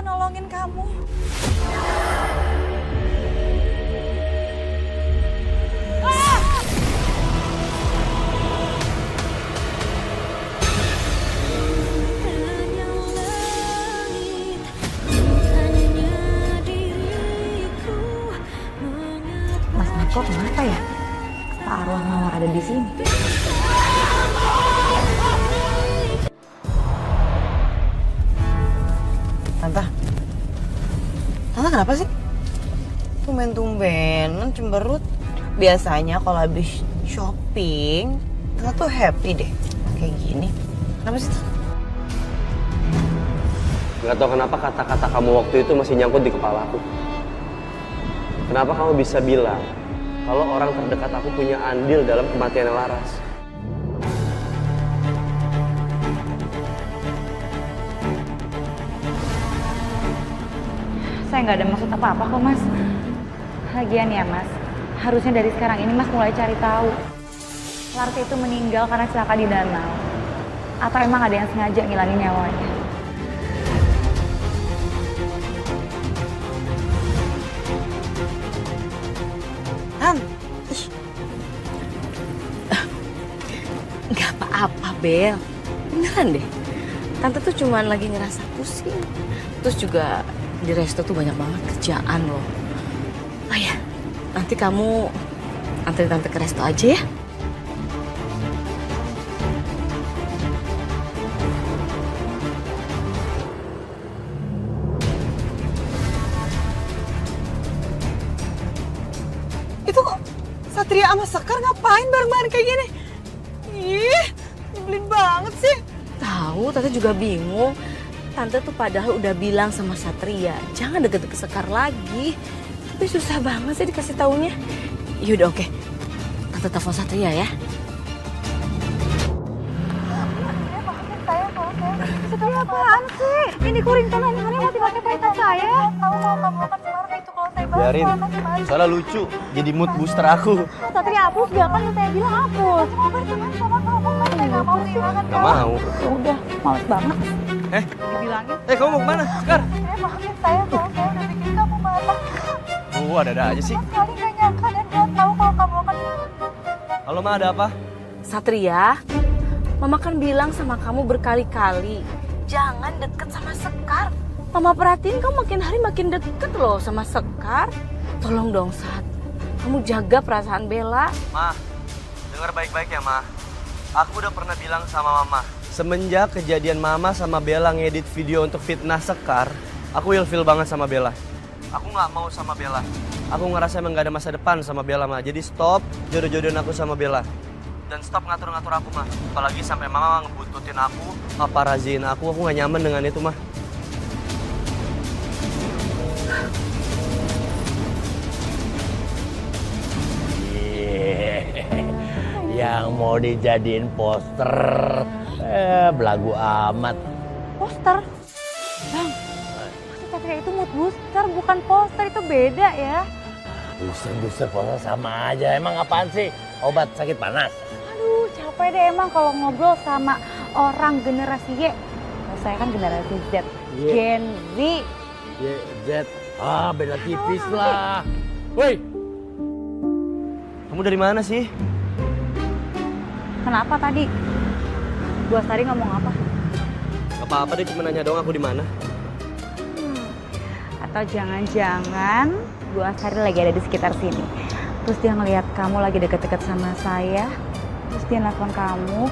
nolongin kamu. Mas Marco kenapa ya? Arwah Mawar ada di sini. Tante kenapa sih? Tumben-tumbenan cemberut. Biasanya kalau habis shopping, Tante tuh happy deh. Kayak gini. Kenapa sih? Gak tau kenapa kata-kata kamu waktu itu masih nyangkut di kepala aku. Kenapa kamu bisa bilang kalau orang terdekat aku punya andil dalam kematian Laras? Saya nggak ada maksud apa-apa kok Mas. Lagian ya Mas, harusnya dari sekarang ini Mas mulai cari tahu. Larti itu meninggal karena celaka di danau. Atau emang ada yang sengaja ngilangin nyawanya. Nggak apa-apa, Bel. Beneran deh. Tante tuh cuman lagi ngerasa pusing. Terus juga di resto tuh banyak banget kerjaan loh. Oh ya, nanti kamu anterin Tante ke resto aja ya. Itu kok Satria sama Sekar ngapain bareng-bareng kayak gini? Ih, nyebelin banget sih. Tahu, Tante juga bingung. Tante tuh padahal udah bilang sama Satria, jangan deket-deket Sekar lagi. Tapi susah banget sih dikasih taunya. Yaudah oke, Tante telepon Satria ya. Satria apaan sih? Ini kuring kan handphonenya mau dipakai perintah saya. Kamu mau kamu akan semarang itu kalau saya bahas. Biarin, soalnya lucu. Jadi mood booster aku. Satria hapus gak kan yang saya bilang hapus. Cuma berteman sama kamu, kan saya nggak mau kehilangan Gak kamu. mau. Ya udah, males banget. Dibilangin. Kamu mau kemana? Sekar? Saya maafin saya kalau saya udah bikin kamu marah. Ada aja sih. Sekali nggak nyangka dan nggak tahu kalau kamu akan. Halo Ma, ada apa? Satria, Mama kan bilang sama kamu berkali-kali, jangan deket sama Sekar. Mama perhatiin kamu makin hari makin deket loh sama Sekar. Tolong dong Sat, kamu jaga perasaan Bella. Ma, dengar baik-baik ya Ma. Aku udah pernah bilang sama Mama, semenjak kejadian Mama sama Bella ngedit video untuk fitnah Sekar, aku ilfil banget sama Bella. Aku nggak mau sama Bella. Aku ngerasa emang gak ada masa depan sama Bella, Ma. Jadi stop jodoh-jodohin aku sama Bella. Dan stop ngatur-ngatur aku, Ma. Apalagi sampai Mama ngebuntutin aku, paparaziin aku gak nyaman dengan itu, Ma. Yang mau dijadiin poster, belagu amat. Poster? Bang, maksud Satria itu mood booster, bukan poster, itu beda ya. Booster poster sama aja. Emang apaan sih? Obat sakit panas? Aduh, capek deh emang kalau ngobrol sama orang generasi Y. Kalau saya kan generasi Z. Y. Gen Z. Z. Ah, beda tipis lah. Woi, Kamu dari mana sih? Kenapa tadi? Bu Astari ngomong apa? Gak apa-apa deh, cuma nanya doang aku di mana. Atau jangan-jangan Bu Astari lagi ada di sekitar sini. Terus dia ngelihat kamu lagi deket-deket sama saya. Terus dia nelfon kamu.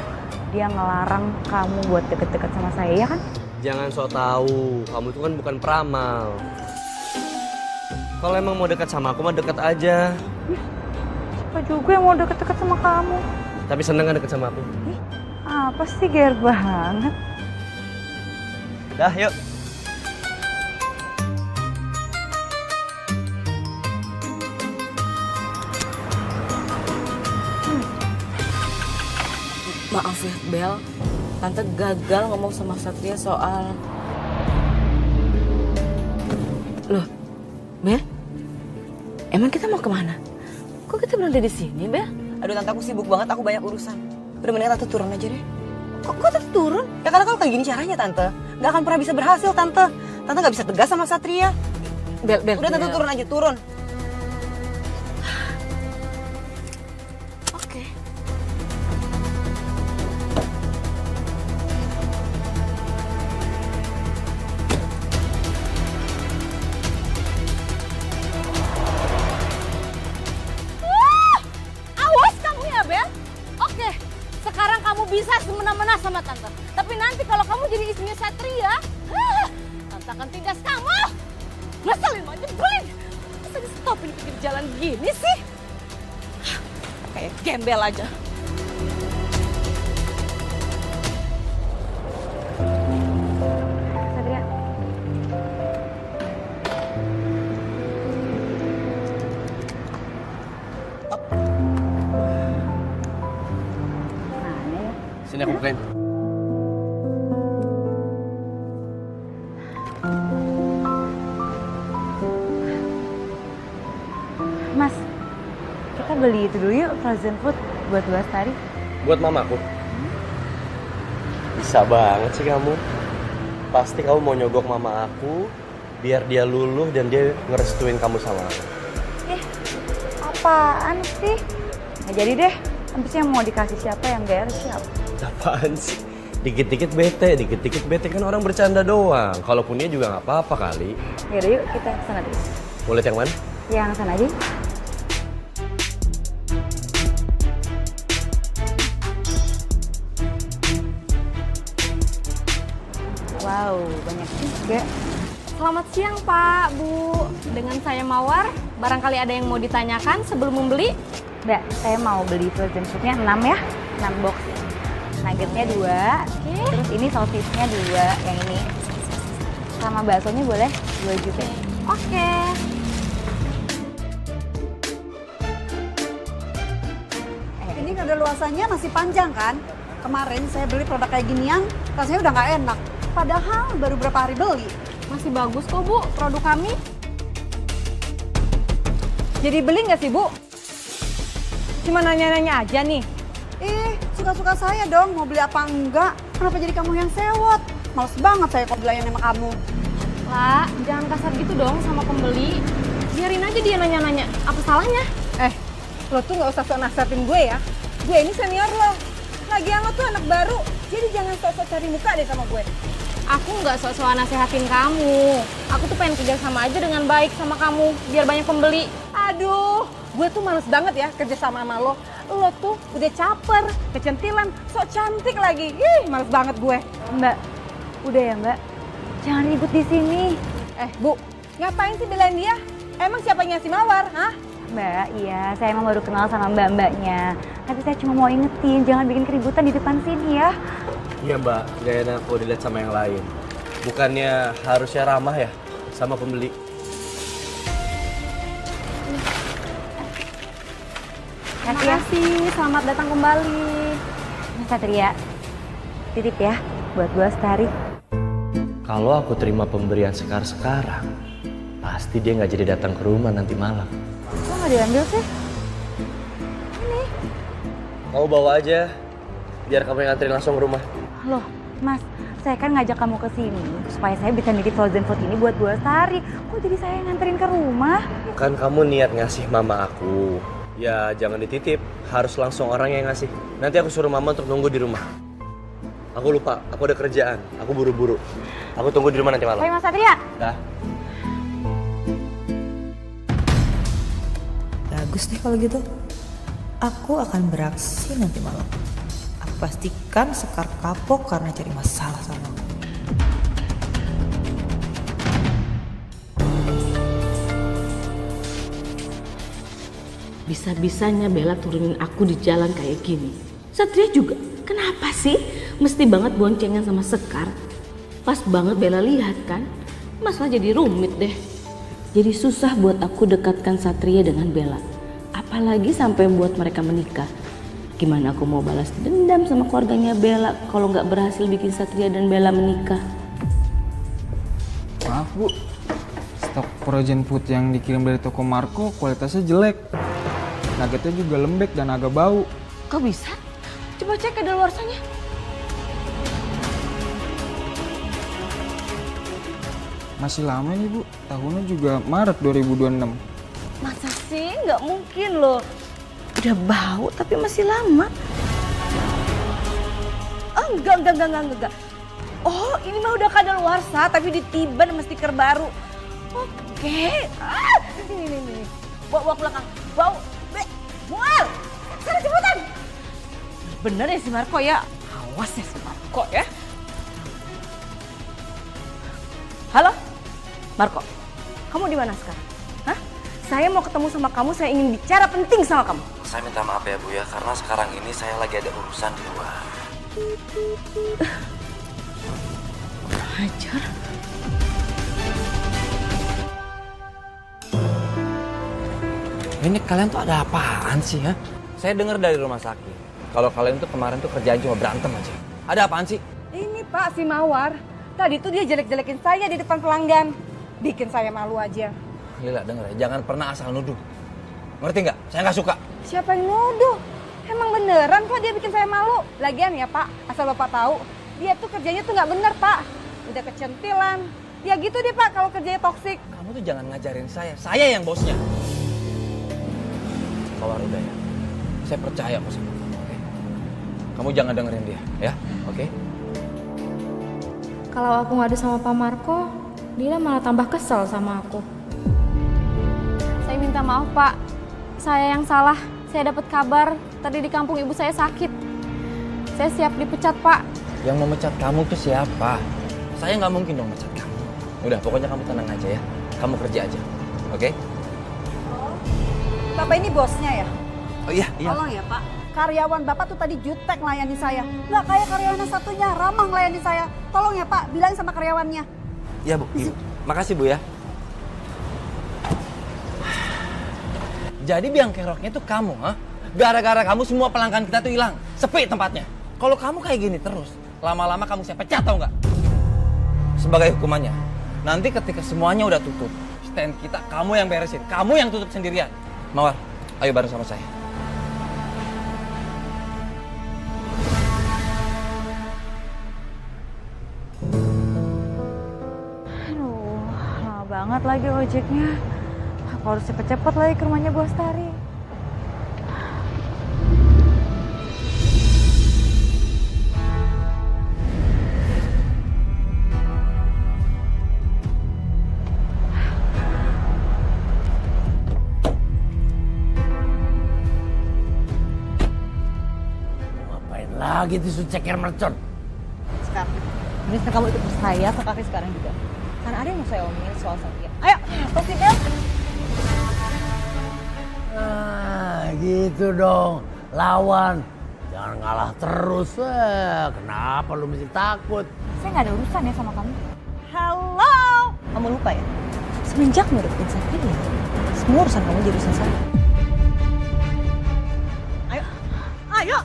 Dia ngelarang kamu buat deket-deket sama saya, ya kan? Jangan sok tahu, kamu itu kan bukan peramal. Kalau emang mau dekat sama aku mah dekat aja. Siapa juga yang mau deket-deket sama kamu? Tapi seneng kan dekat sama aku. Ih, apa sih ger banget? Dah, yuk. Maaf ya Bel, Tante gagal ngomong sama Satria soal... Loh, Bel? Emang kita mau kemana? Kok kita berada di sini, Bel? Aduh Tante, aku sibuk banget, aku banyak urusan. Udah mendingan Tante turun aja deh. Kok Tante turun? Ya karena kalau kayak gini caranya Tante, gak akan pernah bisa berhasil Tante. Tante nggak bisa tegas sama Satria. Bel, Udah Tante turun aja, turun. Oke. Awas kamu ya, Bel. Oke, sekarang kamu bisa semena-mena sama Tante. Tapi nanti kalau kamu jadi istrinya Satria, Tante akan tindas kamu. Ngeselin aja, nyebelin. Masa di stopin di pinggir jalan gini sih? Kayak gembel aja. Satria. Mana ya? Sini aku bukain. Mas, kita beli itu dulu yuk, frozen food buat Bu Astari. Buat mamaku. Bisa banget sih kamu. Pasti kamu mau nyogok mama aku biar dia luluh dan dia ngerestuin kamu sama aku. Apaan sih? Nggak jadi deh, habisnya mau dikasih siapa yang gak siap. Apaan sih? Dikit-dikit bete kan orang bercanda doang. Kalaupun dia juga nggak apa-apa kali. Yaudah yuk, kita kesana dulu. Mau lihat yang mana? Yang sana aja. Wow, banyak juga. Selamat siang Pak, Bu. Dengan saya Mawar, barangkali ada yang mau ditanyakan sebelum membeli? Mbak, saya mau beli frozen foodnya 6 ya, 6 box. Nuggetnya 2, terus ini sosisnya 2, yang ini. Sama baksonya boleh 2 juga. Oke. Ini kadaluarsanya masih panjang kan? Kemarin saya beli produk kayak ginian, rasanya udah nggak enak. Padahal baru berapa hari beli. Masih bagus kok Bu, produk kami. Jadi beli nggak sih Bu? Cuma nanya-nanya aja nih. Suka-suka saya dong, mau beli apa enggak. Kenapa jadi kamu yang sewot? Males banget saya kalau belayan sama kamu. Lah, jangan kasar gitu dong sama pembeli. Biarin aja dia nanya-nanya. Apa salahnya? Lo tuh nggak usah sok nasihatin gue ya. Gue ini senior lo. Lagian lo tuh anak baru, jadi jangan sok-sok cari muka deh sama gue. Aku nggak sok-sokan nasehatin kamu. Aku tuh pengen kerja sama aja dengan baik sama kamu, biar banyak pembeli. Aduh, gue tuh males banget ya kerja sama lo. Lo tuh udah caper, kecentilan, sok cantik lagi. Ih, males banget gue. Mbak, udah ya Mbak, jangan ribut di sini. Bu, ngapain sih belain dia? Emang siapanya si Mawar, hah? Mbak, iya, saya emang baru kenal sama mbak-mbaknya. Tapi saya cuma mau ingetin, jangan bikin keributan di depan sini ya. Iya mbak, gak enak kalau dilihat sama yang lain. Bukannya harusnya ramah ya sama pembeli. Terima kasih, selamat datang kembali. Mas Satria, titip ya buat Bu Astari. Kalau aku terima pemberian sekarang, pasti dia nggak jadi datang ke rumah nanti malam. Kok nggak diambil sih? Kamu bawa aja, biar kamu yang nganterin langsung ke rumah. Loh, Mas, saya kan ngajak kamu ke sini supaya saya bisa nitip frozen food ini buat Bu Astari. Kok jadi saya yang nganterin ke rumah? Kan kamu niat ngasih mama aku. Ya jangan dititip, harus langsung orang yang ngasih. Nanti aku suruh mama untuk nunggu di rumah. Aku lupa, aku ada kerjaan, aku buru-buru. Aku tunggu di rumah nanti malam. Baik Mas Satria. Dah. Bagus deh kalau gitu. Aku akan beraksi nanti malam. Aku pastikan Sekar kapok karena cari masalah sama aku. Bisa-bisanya Bella turunin aku di jalan kayak gini. Satria juga, kenapa sih mesti banget boncengan sama Sekar? Pas banget Bella lihat kan, masalah jadi rumit deh. Jadi susah buat aku dekatkan Satria dengan Bella. Apalagi sampai buat mereka menikah. Gimana aku mau balas dendam sama keluarganya Bella kalau nggak berhasil bikin Satria dan Bella menikah? Maaf Bu, stok frozen food yang dikirim dari toko Marco kualitasnya jelek. Nuggetnya juga lembek dan agak bau. Kok bisa? Coba cek kadaluarsanya. Masih lama nih Bu, tahunnya juga Maret 2026. Masa sih? Nggak mungkin loh. Udah bau tapi masih lama. Oh, enggak. Oh, ini mah udah kadaluarsa tapi ditiban sama stiker baru. Oke. Ini. Bawa ke belakang. Bau. Mual. Sana cepetan. Bener ya si Marco ya? Awas ya si Marco ya. Halo? Marco, kamu di mana sekarang? Hah? Saya mau ketemu sama kamu, saya ingin bicara penting sama kamu. Saya minta maaf ya Bu ya, karena sekarang ini saya lagi ada urusan di luar. Hajar. Ini kalian tuh ada apaan sih ya? Saya dengar dari rumah sakit, kalau kalian tuh kemarin tuh kerjaan cuma berantem aja. Ada apaan sih? Ini Pak, si Mawar. Tadi tuh dia jelek-jelekin saya di depan pelanggan. Bikin saya malu aja. Lila denger ya, jangan pernah asal nuduh. Ngerti nggak? Saya nggak suka. Siapa yang nuduh? Emang beneran kok dia bikin saya malu? Lagian ya Pak, asal Bapak tahu, dia tuh kerjanya tuh nggak bener Pak. Udah kecentilan. Ya gitu deh Pak kalau kerjanya toksik. Kamu tuh jangan ngajarin saya yang bosnya. Mawar udah ya, saya percaya kok sama kamu, oke? Kamu jangan dengerin dia, ya, oke? Kalau aku ngadu sama Pak Marco, dia malah tambah kesel sama aku. Saya minta maaf Pak, saya yang salah. Saya dapat kabar tadi di kampung ibu saya sakit. Saya siap dipecat Pak. Yang memecat kamu tuh siapa? Saya nggak mungkin dong mecat kamu. Udah, pokoknya kamu tenang aja ya. Kamu kerja aja, oke? Bapak ini bosnya ya? Oh iya. Tolong ya Pak, karyawan Bapak tuh tadi jutek melayani saya. Nggak kayak karyawan yang satunya, ramah melayani saya. Tolong ya Pak, bilang sama karyawannya. Iya Bu, Ibu. Makasih Bu ya. Jadi biang keroknya tuh kamu, ha? Gara-gara kamu semua pelanggan kita tuh hilang. Sepi tempatnya. Kalau kamu kayak gini terus, lama-lama kamu saya pecat tau nggak? Sebagai hukumannya, nanti ketika semuanya udah tutup, stand kita kamu yang beresin, kamu yang tutup sendirian. Mawar, ayo bareng sama saya. Aduh, lama banget lagi ojeknya. Aku harus cepet-cepet lagi ke rumahnya Bu Astari. Ngapain lagi tuh ceker mercon? Sekarang, mending kamu ikut saya ke kafe sekarang juga. Karena ada yang mau saya omongin soal Satria. Ayo, pasti Bel. Nah, gitu dong. Lawan. Jangan ngalah terus. Kenapa lu mesti takut? Saya nggak ada urusan ya sama kamu. Halo. Kamu lupa ya? Semenjak ngedeketin Satria, semua urusan kamu jadi urusan saya. Ayo.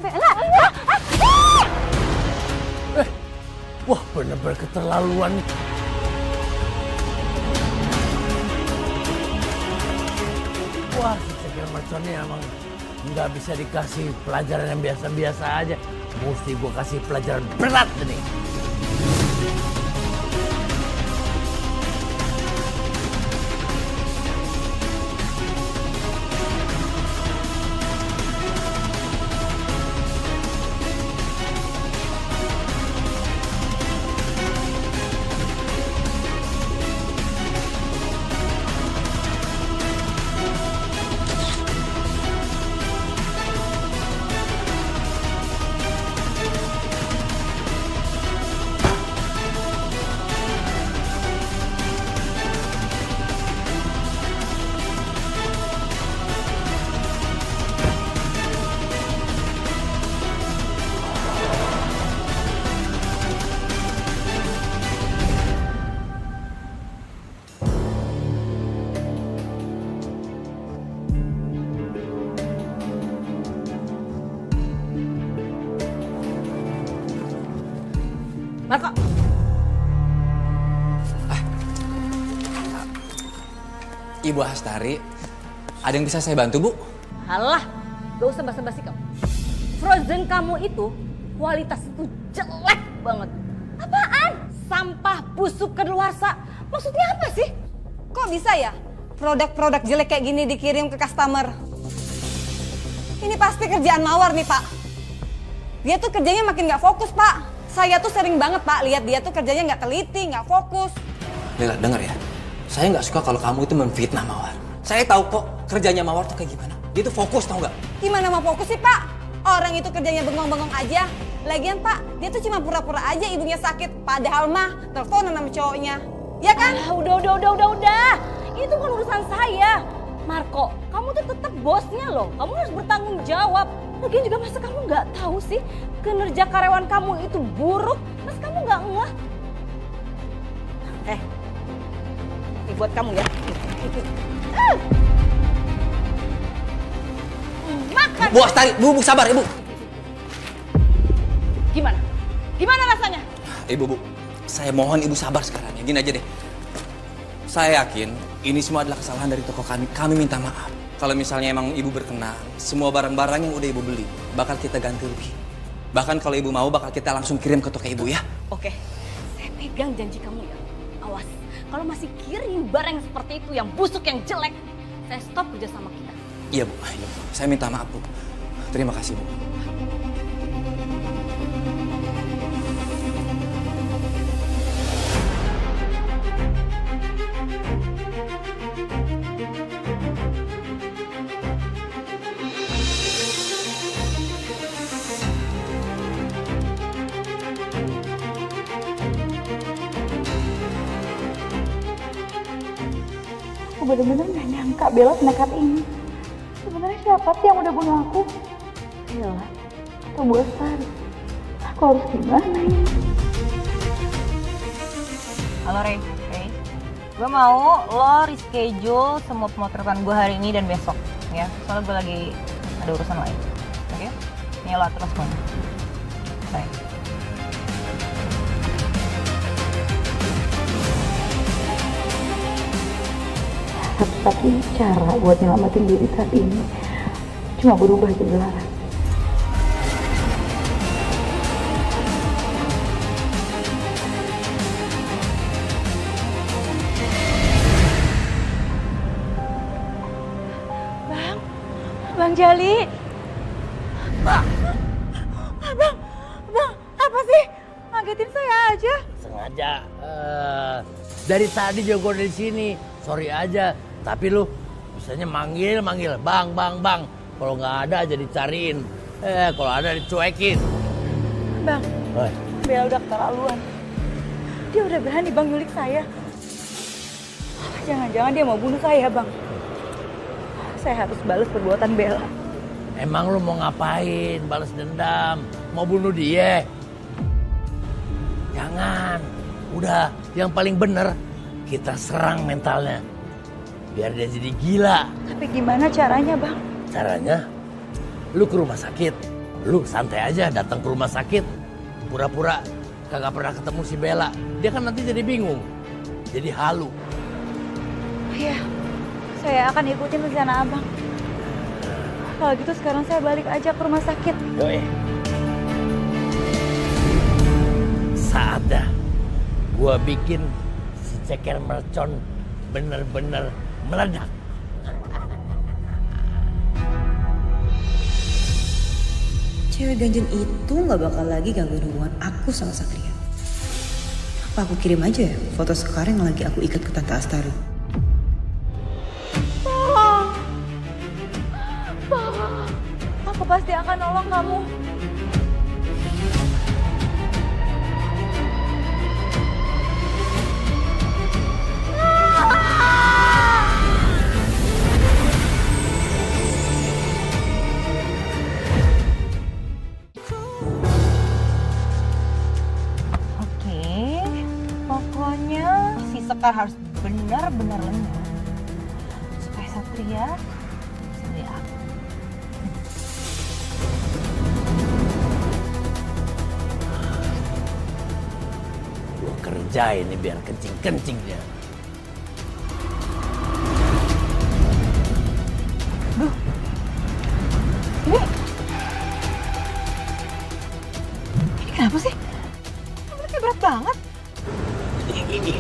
Bella, Wah, bener-bener keterlaluan nih. Wah, si ceker mercon ini emang nggak bisa dikasih pelajaran yang biasa-biasa aja. Mesti gue kasih pelajaran berat nih. Marco. Ibu Astari, ada yang bisa saya bantu, Bu? Halah, gak usah basa-basi kamu. Frozen kamu itu kualitas itu jelek banget. Apaan? sampah, busuk, kedaluarsa. Maksudnya apa sih? Kok bisa ya produk-produk jelek kayak gini dikirim ke customer? Ini pasti kerjaan Mawar nih, Pak. Dia tuh kerjanya makin nggak fokus, Pak. Saya tuh sering banget, Pak, lihat dia tuh kerjanya nggak teliti, nggak fokus. Lila, dengar ya. Saya nggak suka kalau kamu itu memfitnah Mawar. Saya tahu kok kerjanya Mawar tuh kayak gimana. Dia tuh fokus, tau nggak? Gimana mau fokus sih, Pak? Orang itu kerjanya bengong-bengong aja. Lagian, Pak, dia tuh cuma pura-pura aja ibunya sakit. Padahal mah teleponan sama cowoknya. Ya kan? Ah, udah. Itu bukan urusan saya. Marco, kamu tuh tetap bosnya loh. Kamu harus bertanggung jawab. Lagian juga masa kamu nggak tahu sih kinerja karyawan kamu itu buruk? Mas kamu nggak ngeh? Ini buat kamu ya. Makan. Bu Astari, Bu sabar Ibu. Gimana? Gimana rasanya? Ibu, saya mohon Ibu sabar sekarang ya. Gini aja deh. Saya yakin ini semua adalah kesalahan dari toko kami. Kami minta maaf. Kalau misalnya emang Ibu berkenan, semua barang-barang yang udah Ibu beli bakal kita ganti rugi. Bahkan kalau Ibu mau bakal kita langsung kirim ke toko Ibu ya. Oke, saya pegang janji kamu ya. Awas, kalau masih kirim barang seperti itu yang busuk, yang jelek, saya stop kerja sama kita. Iya Bu, saya minta maaf Bu. Terima kasih Bu. Aku bener-bener gak nyangka Bella senekat ini. Sebenarnya siapa sih yang udah bunuh aku? Bella atau Bu Astari? Aku harus gimana ini? Halo Rey, gue mau lo reschedule semua pemotretan gue hari ini dan besok ya. Soalnya gue lagi ada urusan lain. Oke? Ini lo atur semuanya. Bye. Satu-satunya cara buat nyelamatin diri saat ini cuma berubah jadi Lara. Bang Jali. Bang, apa sih? Ngagetin saya aja. Sengaja. Dari tadi juga gue di sini. Sorry aja. Tapi lu bisanya manggil, bang. Kalau nggak ada aja dicariin. Kalau ada dicuekin. Bang, Bella udah keterlaluan. Dia udah berani Bang nyulik saya. Jangan-jangan dia mau bunuh saya, Bang. Saya harus balas perbuatan Bella. Emang lu mau ngapain? Balas dendam? Mau bunuh dia? Jangan. Udah, yang paling bener kita serang mentalnya. Biar dia jadi gila. Tapi gimana caranya, Bang? Caranya, lu ke rumah sakit. Lu santai aja datang ke rumah sakit. Pura-pura kagak pernah ketemu si Bella. Dia kan nanti jadi bingung. Jadi halu. Iya, saya akan ikutin rencana Abang. Kalau gitu sekarang saya balik aja ke rumah sakit. Yoi. Saatnya gua bikin si ceker mercon bener-bener meledak. Cewek ganjen itu gak bakal lagi gangguin hubungan aku sama Satria. Apa aku kirim aja ya foto sekarang yang lagi aku ikat ke Tante Astari? Bang, aku pasti akan nolong kamu. Pokoknya si Sekar harus benar-benar lembut supaya Satria bisa lihat aku. Gua kerjain ini biar kencing-kencing dia. Duh, ini kenapa sih? Kayak berat banget. Mati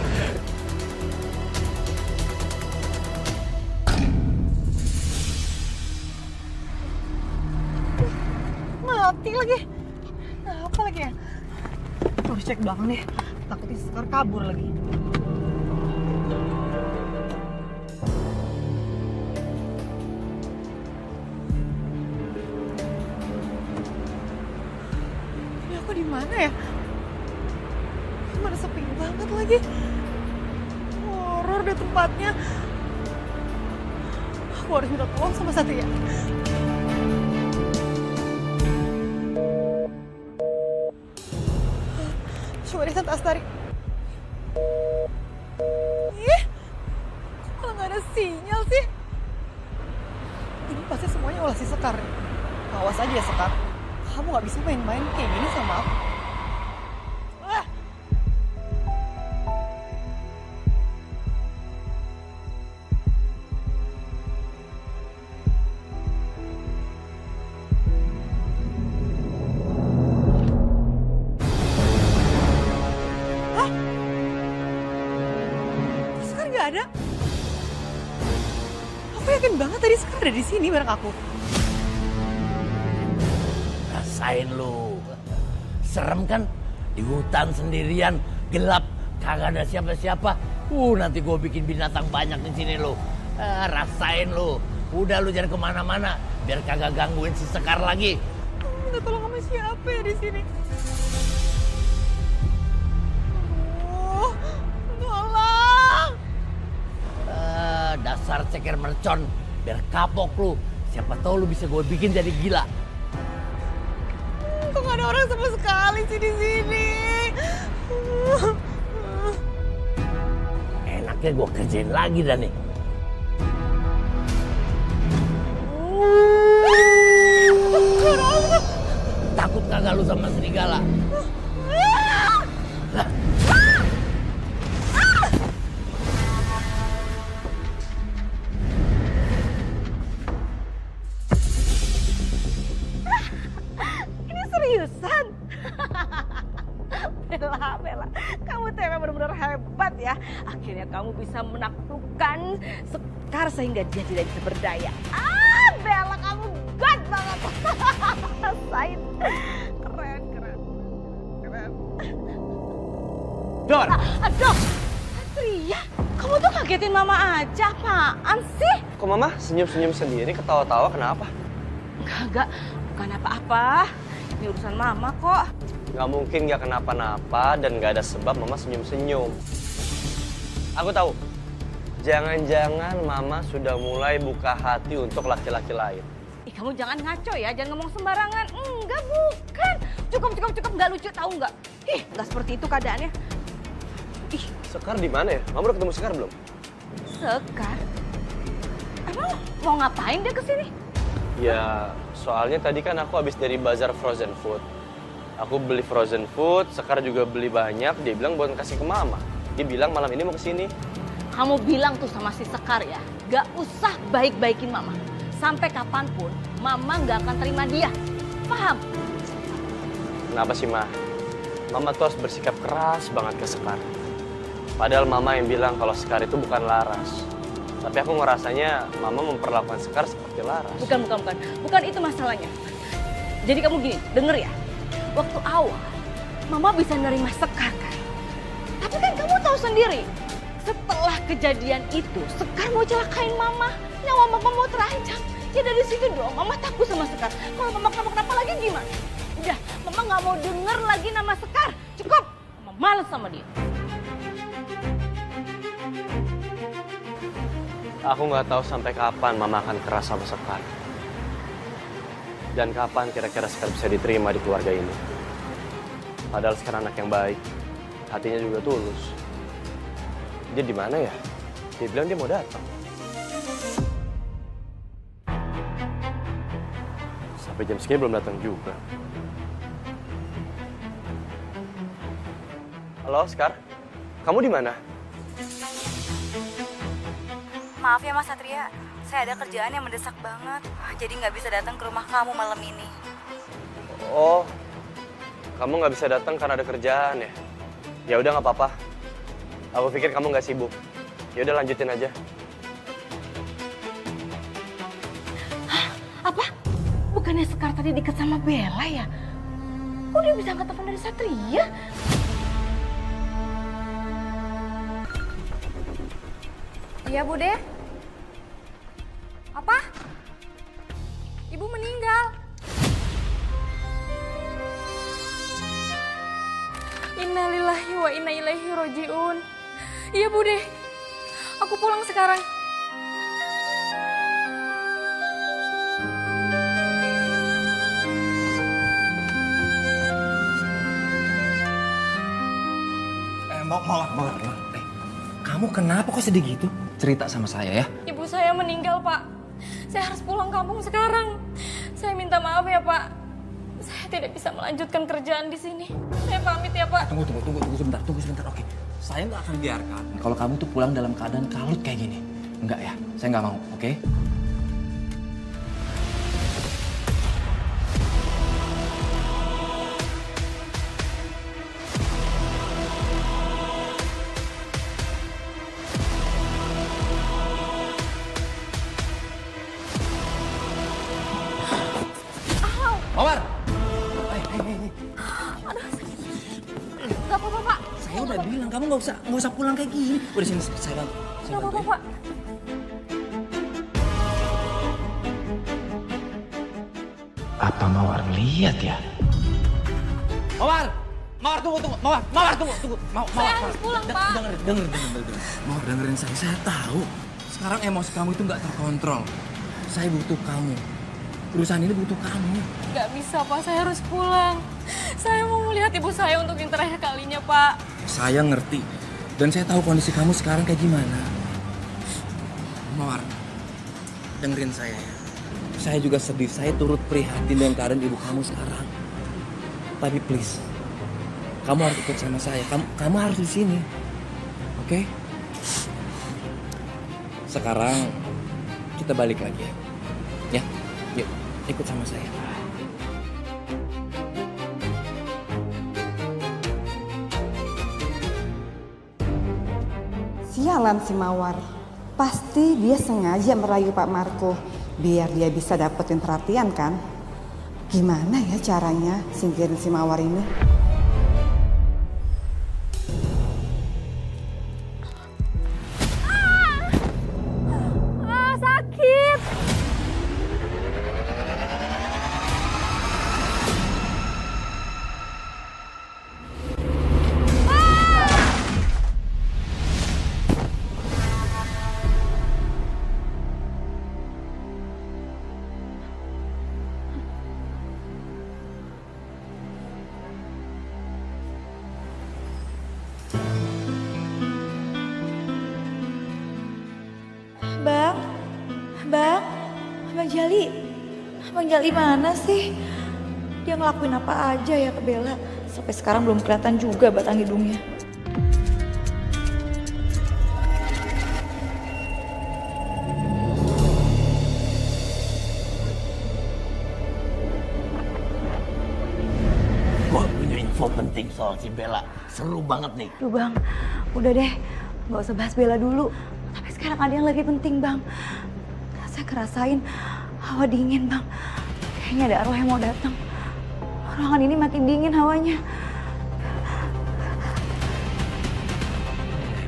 lagi. Nah, apa lagi ya? Aku harus cek belakang deh. Takutnya Sekar kabur lagi. Ini aku di mana ya? Mana sepi banget lagi. Horor deh tempatnya. Aku harus minta tolong sama Satria. Coba deh Tante Astari. Ih, kok malah gak ada sinyal sih? Ini pasti semuanya ulah si Sekar. Awas aja ya Sekar. Kamu gak bisa main-main kayak gini sama aku. Ah. Sekar nggak ada. Aku yakin banget tadi Sekar ada di sini bareng aku. Rasain lu. Serem kan? Di hutan sendirian, gelap, kagak ada siapa-siapa. Nanti gue bikin binatang banyak di sini lu. Rasain lu. Udah lu jangan kemana-mana, biar kagak gangguin si Sekar lagi. Minta tolong sama siapa ya di sini? Aduh, tolong! Dasar ceker mercon, biar kapok lu. Siapa tahu lu bisa gue bikin jadi gila. Kok gak ada orang sama sekali sih di sini? Enaknya gue kerjain lagi dah nih. Takut kagak lu sama serigala? Lah. Ini seriusan? Bella, kamu tuh emang benar-benar hebat ya. Akhirnya kamu bisa menaklukkan Sekar sehingga dia tidak bisa berdaya. Bella, kamu god banget. Rasain. Keren. Dor! Aduh, Satria, kamu tuh kagetin mama aja, apaan sih? Kok mama senyum-senyum sendiri, ketawa-tawa, kenapa? Enggak, bukan apa-apa. Ini urusan mama kok. Gak mungkin gak kenapa-napa dan gak ada sebab mama senyum-senyum. Aku tahu, jangan-jangan mama sudah mulai buka hati untuk laki-laki lain. Ih, kamu jangan ngaco ya, jangan ngomong sembarangan. Enggak, bukan. Cukup, gak lucu, tahu nggak? Ih, nggak seperti itu keadaannya. Ih, Sekar di mana ya? Mama udah ketemu Sekar belum? Sekar? Emang mau ngapain dia kesini? Ya, soalnya tadi kan aku habis dari bazar frozen food. Aku beli frozen food, Sekar juga beli banyak, dia bilang buat kasih ke mama. Dia bilang malam ini mau kesini. Kamu bilang tuh sama si Sekar ya, gak usah baik-baikin mama. Sampai kapanpun, mama gak akan terima dia. Paham? Kenapa sih, Ma? Mama tuh harus bersikap keras banget ke Sekar. Padahal mama yang bilang kalau Sekar itu bukan Laras. Tapi aku ngerasanya mama memperlakukan Sekar seperti Laras. Bukan itu masalahnya. Jadi kamu gini, denger ya. Waktu awal, mama bisa nerima Sekar kan. Tapi kan kamu tahu sendiri, setelah kejadian itu, Sekar mau celakain mama. Nyawa mama mau terancam. Ya dari situ dong, mama takut sama Sekar. Kalau mama kenapa-kenapa lagi gimana? Udah, mama nggak mau denger lagi nama Sekar. Cukup, mama males sama dia. Aku nggak tahu sampai kapan mama akan keras sama Sekar. Dan kapan kira-kira Sekar bisa diterima di keluarga ini. Padahal Sekar anak yang baik, hatinya juga tulus. Dia di mana ya? Dia bilang dia mau datang. Sampai jam segini belum datang juga. Halo, Sekar. Kamu di mana? Maaf ya Mas Satria, saya ada kerjaan yang mendesak banget. Jadi nggak bisa datang ke rumah kamu malam ini. Oh, kamu nggak bisa datang karena ada kerjaan ya? Ya udah nggak apa-apa. Aku pikir kamu nggak sibuk. Yaudah lanjutin aja. Apa? Bukannya Sekar tadi deket sama Bella ya? Kok dia bisa angkat telepon dari Satria? Iya, Bude. Apa? Ibu meninggal. Innalillahi wa inna ilaihi roji'un. Iya, Bude. Aku pulang sekarang. Mawar. Kamu kenapa kok sedih gitu? Cerita sama saya ya. Ibu saya meninggal, Pak. Saya harus pulang kampung sekarang. Saya minta maaf ya, Pak. Saya tidak bisa melanjutkan kerjaan di sini. Saya pamit ya, Pak. Tunggu sebentar. Oke. Saya nggak akan biarkan kalau kamu tuh pulang dalam keadaan kalut kayak gini. Enggak ya, saya nggak mau, oke? Mawar! Gak apa-apa, Pak. Saya udah bilang kamu nggak usah pulang kayak gini. Udah sini saya bantu. Gak apa-apa, Pak. Apa Mawar lihat ya? Mawar tunggu. Mawar tunggu. Saya harus pulang, Pak. Dengerin. Mawar dengerin saya tahu. Sekarang emosi kamu itu nggak terkontrol. Saya butuh kamu. Perusahaan ini butuh kamu. Gak bisa, Pak. Saya harus pulang. Saya mau melihat ibu saya untuk yang terakhir kalinya, Pak. Saya ngerti. Dan saya tahu kondisi kamu sekarang kayak gimana. Mawar, dengerin saya ya. Saya juga sedih. Saya turut prihatin dengan keadaan ibu kamu sekarang. Tapi please, kamu harus ikut sama saya. Kamu harus di sini. Oke? Sekarang kita balik lagi ya. Ya, yuk ikut sama saya. Sialan si Mawar. Pasti dia sengaja merayu Pak Marco biar dia bisa dapetin perhatian kan? Gimana ya caranya singkirin si Mawar ini? Sakit. Bang Jali mana sih? Dia ngelakuin apa aja ya ke Bella? Sampai sekarang belum kelihatan juga batang hidungnya. Gue punya info penting soal si Bella. Seru banget nih. Duh Bang, udah deh. Gak usah bahas Bella dulu. Tapi sekarang ada yang lagi penting Bang. Saya kerasain hawa dingin Bang. Kayaknya ada arwah yang mau datang. Ruangan ini makin dingin hawanya.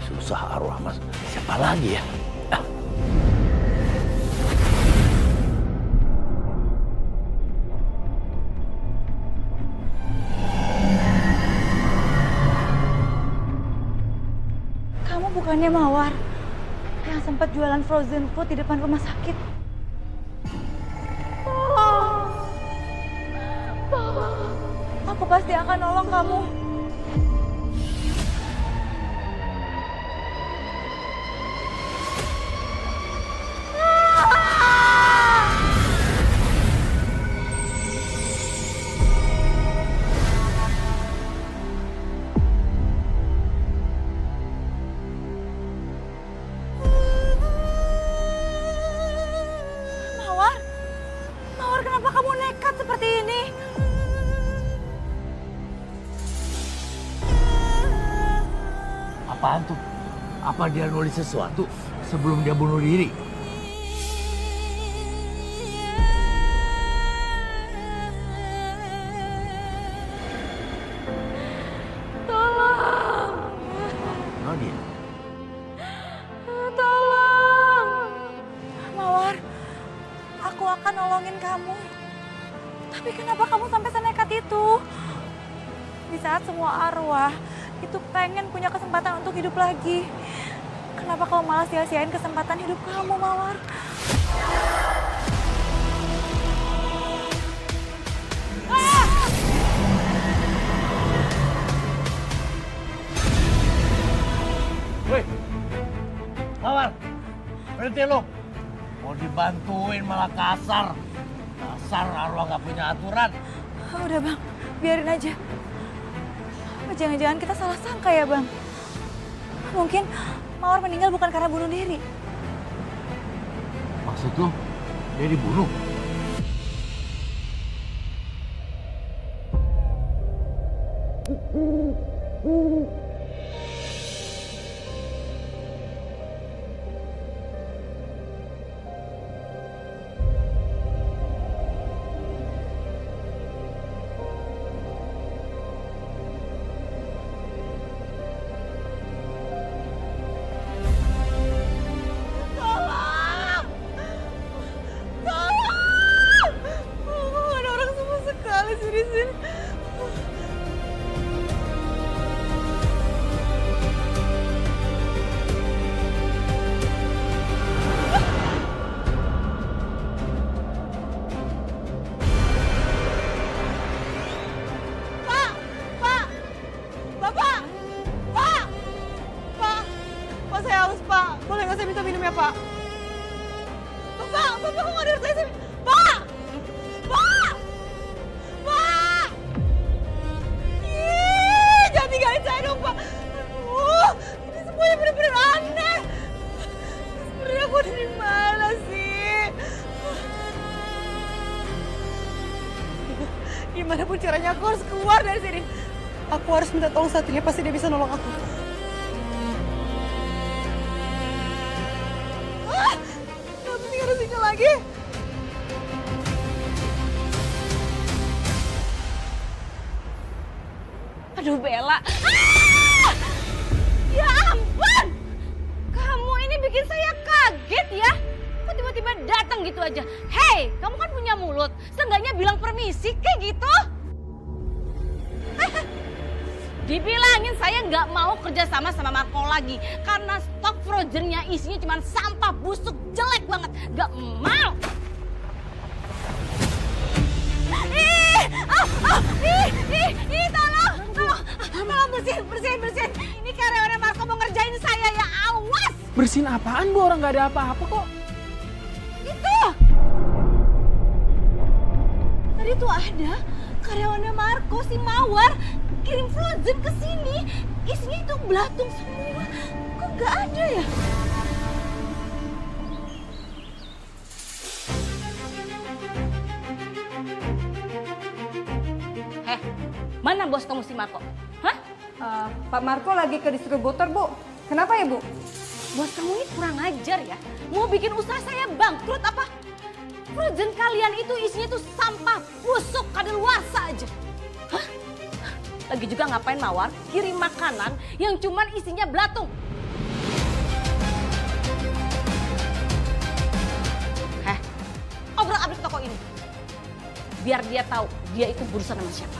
Susah arwah mas. Siapa lagi ya? Kamu bukannya Mawar yang sempat jualan frozen food di depan rumah sakit? Aku pasti akan nolong kamu. Mawar, kenapa kamu nekat seperti ini? Apaan tuh? Apa dia nulis sesuatu sebelum dia bunuh diri? Tolong. Nadia. Tolong. Mawar, aku akan nolongin kamu. Tapi kenapa kamu sampai senekat itu? Di saat semua arwah itu pengen punya kesempatan untuk hidup lagi. Kenapa kamu malah sia-siain kesempatan hidup kamu, Mawar? Weh, Mawar, berhenti lo. Mau dibantuin malah kasar. Kasar, arwah gak punya aturan. Udah bang, biarin aja. Jangan-jangan kita salah sangka ya bang. Mungkin Mawar meninggal bukan karena bunuh diri. Maksud lo, dia dibunuh? Gimana pun caranya aku harus keluar dari sini. Aku harus minta tolong Satria, pasti dia bisa nolong aku. Kenapa sih ada sinyal lagi? Aduh Bella. Ya ampun. Kamu ini bikin saya kaget ya. Kok tiba-tiba datang gitu aja. Hei, kamu kan punya mulut. Seenggaknya bilang permisi kayak gitu. Dibilangin saya nggak mau kerja sama Marco lagi. Karena stok frozennya isinya cuma sampah busuk jelek banget. Nggak mau. Tolong bersihin. Ini karyawannya Marco mau ngerjain saya ya, awas. Bersihin apaan Bu? Orang nggak ada apa-apa kok. Itu. Tadi tuh ada karyawannya Marco, si Mawar, kirim frozen ke sini. Isinya itu belatung semua. Kok nggak ada ya? Mana bos kamu si Marco? Hah? Pak Marco lagi ke distributor, Bu. Kenapa ya, Bu? Bos kamu ini kurang ajar ya. Mau bikin usaha saya bangkrut apa? Frozen kalian itu isinya tuh sampah busuk kadaluarsa aja. Hah? Lagi juga ngapain Mawar kirim makanan yang cuman isinya belatung? Obrak-abrik toko ini. Biar dia tahu dia itu berurusan sama siapa.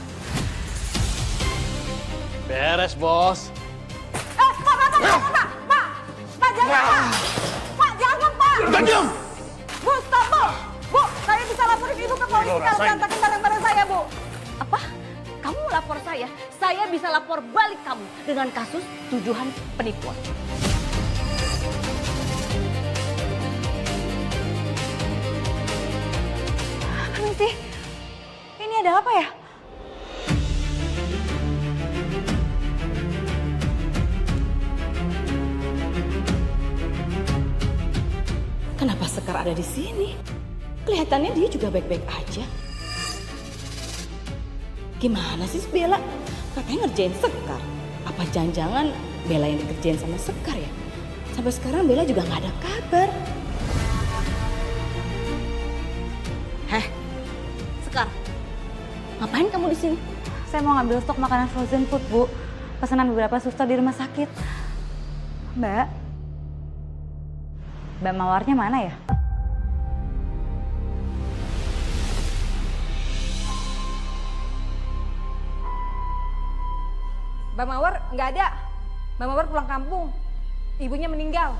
Beres, Bos. Pak, jangan, Pak, jangan, Pak. Diam! Bu, stop, Bu. Bu, saya bisa laporin Ibu ke polisi kalau berantakin barang-barang saya, Bu. Apa? Kamu lapor saya bisa lapor balik kamu dengan kasus tuduhan penipuan. Permisi, ini ada apa ya? Kenapa Sekar ada di sini? Kelihatannya dia juga baik-baik aja. Gimana sih Bella? Katanya ngerjain Sekar. Apa jangan-jangan Bella yang dikerjain sama Sekar ya? Sampai sekarang Bella juga nggak ada kabar. Heh, Sekar, ngapain kamu di sini? Saya mau ngambil stok makanan frozen food, Bu. Pesanan beberapa suster di rumah sakit. Mbak Mawarnya mana ya? Mbak Mawar nggak ada. Mbak Mawar pulang kampung. Ibunya meninggal.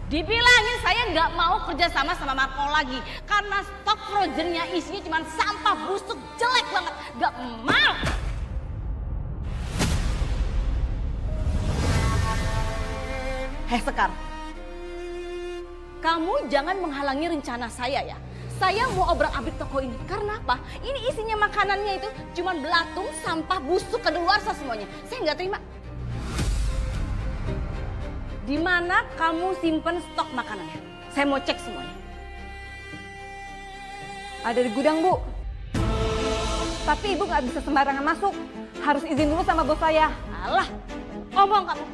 Dibilangin saya nggak mau kerja sama Marco lagi karena stok frozennya isinya cuma sampah busuk jelek banget, nggak mau. Hei Sekar, kamu jangan menghalangi rencana saya ya. Saya mau obrak-abrik toko ini karena apa? Ini isinya makanannya itu cuma belatung, sampah busuk, kadaluarsa semuanya. Saya nggak terima. Di mana kamu simpen stok makanannya? Saya mau cek semuanya. Ada di gudang, Bu. Tapi Ibu nggak bisa sembarangan masuk. Harus izin dulu sama bos saya. Alah, ngomong kamu.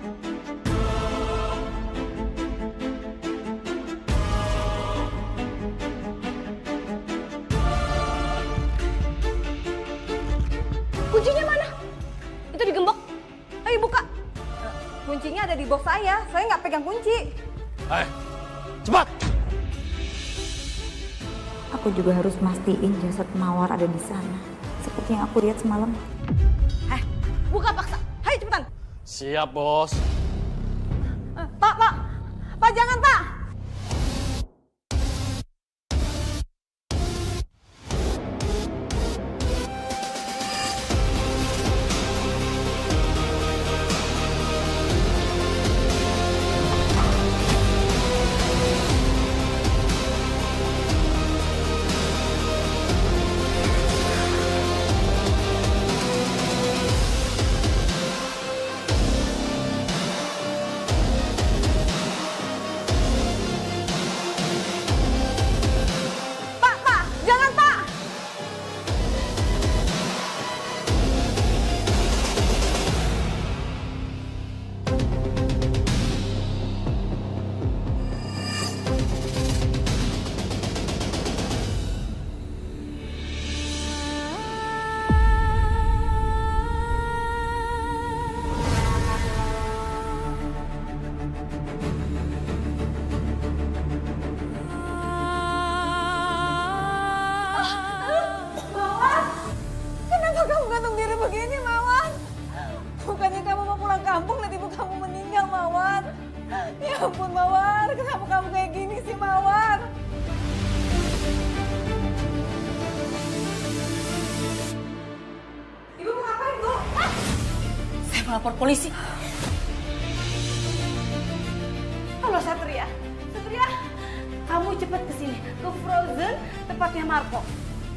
Kuncinya mana? Itu digembok. Ayo buka. Kuncinya ada di bos saya nggak pegang kunci. Cepat! Aku juga harus mastiin jasad Mawar ada di sana. Seperti yang aku lihat semalam. Buka paksa. Hai cepetan. Siap, Bos. Pak jangan Pak. Bukannya kamu mau pulang kampung dan ibu kamu meninggal, Mawar. Ya ampun, Mawar. Kenapa kamu kayak gini sih, Mawar? Ibu mau ngapain, Bu? Saya melapor polisi. Halo, Satria. Satria, Kamu cepat ke sini, ke Frozen, tempatnya Marco.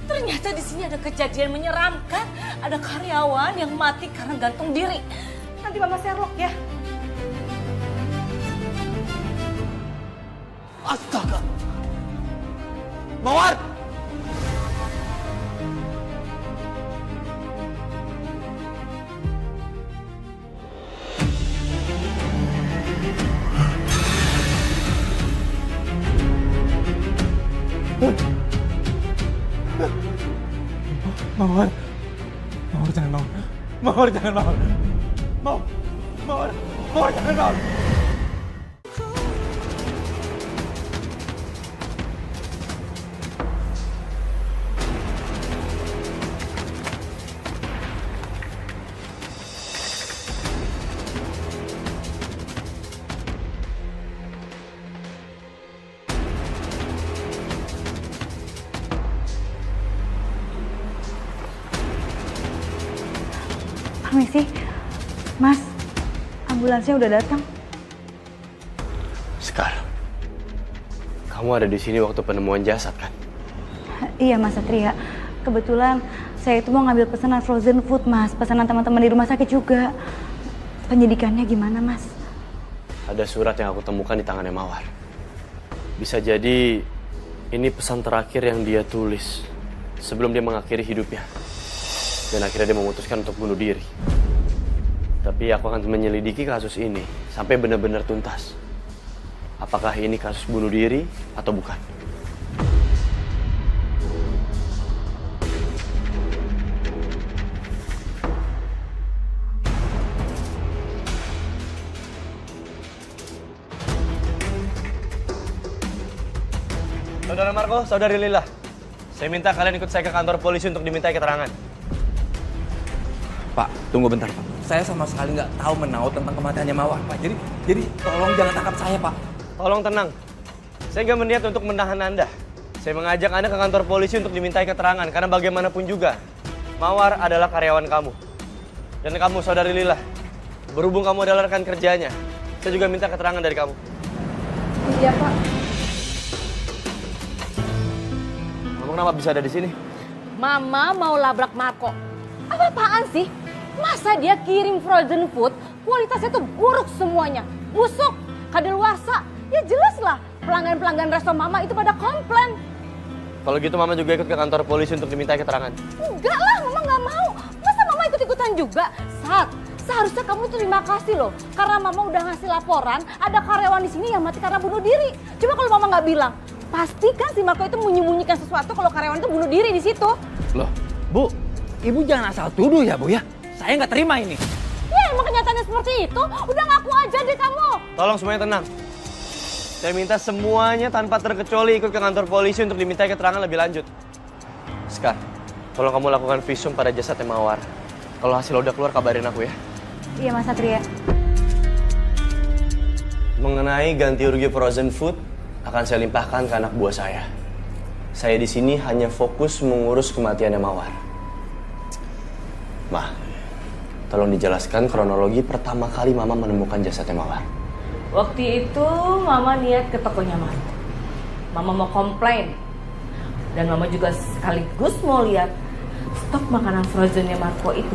Ternyata di sini ada kejadian menyeramkan. Ada karyawan yang mati karena gantung diri. nanti Mama Sherlock ya. Astaga! Mawar! Mawar, Mawar jangan Mawar, Mawar jangan Mawar, Mawar jangan Mawar. Permisi, Mas, ambulansnya udah datang. Sekar, kamu ada di sini waktu penemuan jasad kan? Iya Mas Satria, kebetulan saya itu mau ngambil pesanan frozen food Mas, pesanan teman-teman di rumah sakit juga. Penyidikannya gimana Mas? Ada surat yang aku temukan di tangannya Mawar. Bisa jadi ini pesan terakhir yang dia tulis sebelum dia mengakhiri hidupnya. Dan akhirnya dia memutuskan untuk bunuh diri. Tapi aku akan menyelidiki kasus ini sampai benar-benar tuntas. Apakah ini kasus bunuh diri atau bukan? Saudara Marco, saudari Lila. Saya minta kalian ikut saya ke kantor polisi untuk dimintai keterangan. Pak, tunggu bentar, Pak. Saya sama sekali nggak tahu menahu tentang kematiannya Mawar, Pak. Jadi tolong jangan tangkap saya, Pak. Tolong tenang. Saya nggak berniat untuk menahan Anda. Saya mengajak Anda ke kantor polisi untuk dimintai keterangan. Karena bagaimanapun juga, Mawar adalah karyawan kamu. Dan kamu, saudari Lila, berhubung kamu adalah rekan kerjanya, saya juga minta keterangan dari kamu. Iya, Pak. Kamu kenapa bisa ada di sini? Mama mau labrak Marco. Apa-apaan sih? Masa dia kirim frozen food, kualitasnya tuh buruk semuanya. Busuk, kadaluarsa. Ya jelas lah, pelanggan-pelanggan resto Mama itu pada komplain. Kalau gitu Mama juga ikut ke kantor polisi untuk dimintai keterangan. Enggak lah, Mama nggak mau. Masa Mama ikut-ikutan juga? Sat, seharusnya kamu terima kasih loh. Karena Mama udah ngasih laporan, ada karyawan di sini yang mati karena bunuh diri. Coba kalau Mama nggak bilang, pastikan si Marco itu menyembunyikan sesuatu kalau karyawan itu bunuh diri di situ. Loh, Bu, Ibu jangan asal tuduh ya, Bu ya. Saya nggak terima ini. Ya emang kenyataannya seperti itu. Udah ngaku aja deh kamu. Tolong semuanya tenang. Saya minta semuanya tanpa terkecuali ikut ke kantor polisi untuk dimintai keterangan lebih lanjut. Sekar, tolong kamu lakukan visum pada jasadnya Mawar. Kalau hasil udah keluar kabarin aku ya. Iya Mas Satria. Mengenai ganti rugi frozen food akan saya limpahkan ke anak buah saya. Saya di sini hanya fokus mengurus kematiannya Mawar. Ma, tolong dijelaskan kronologi pertama kali Mama menemukan jasadnya Mawar. Waktu itu Mama niat ke tokonya Marco. Mama mau komplain. Dan Mama juga sekaligus mau lihat stok makanan frozennya Marco itu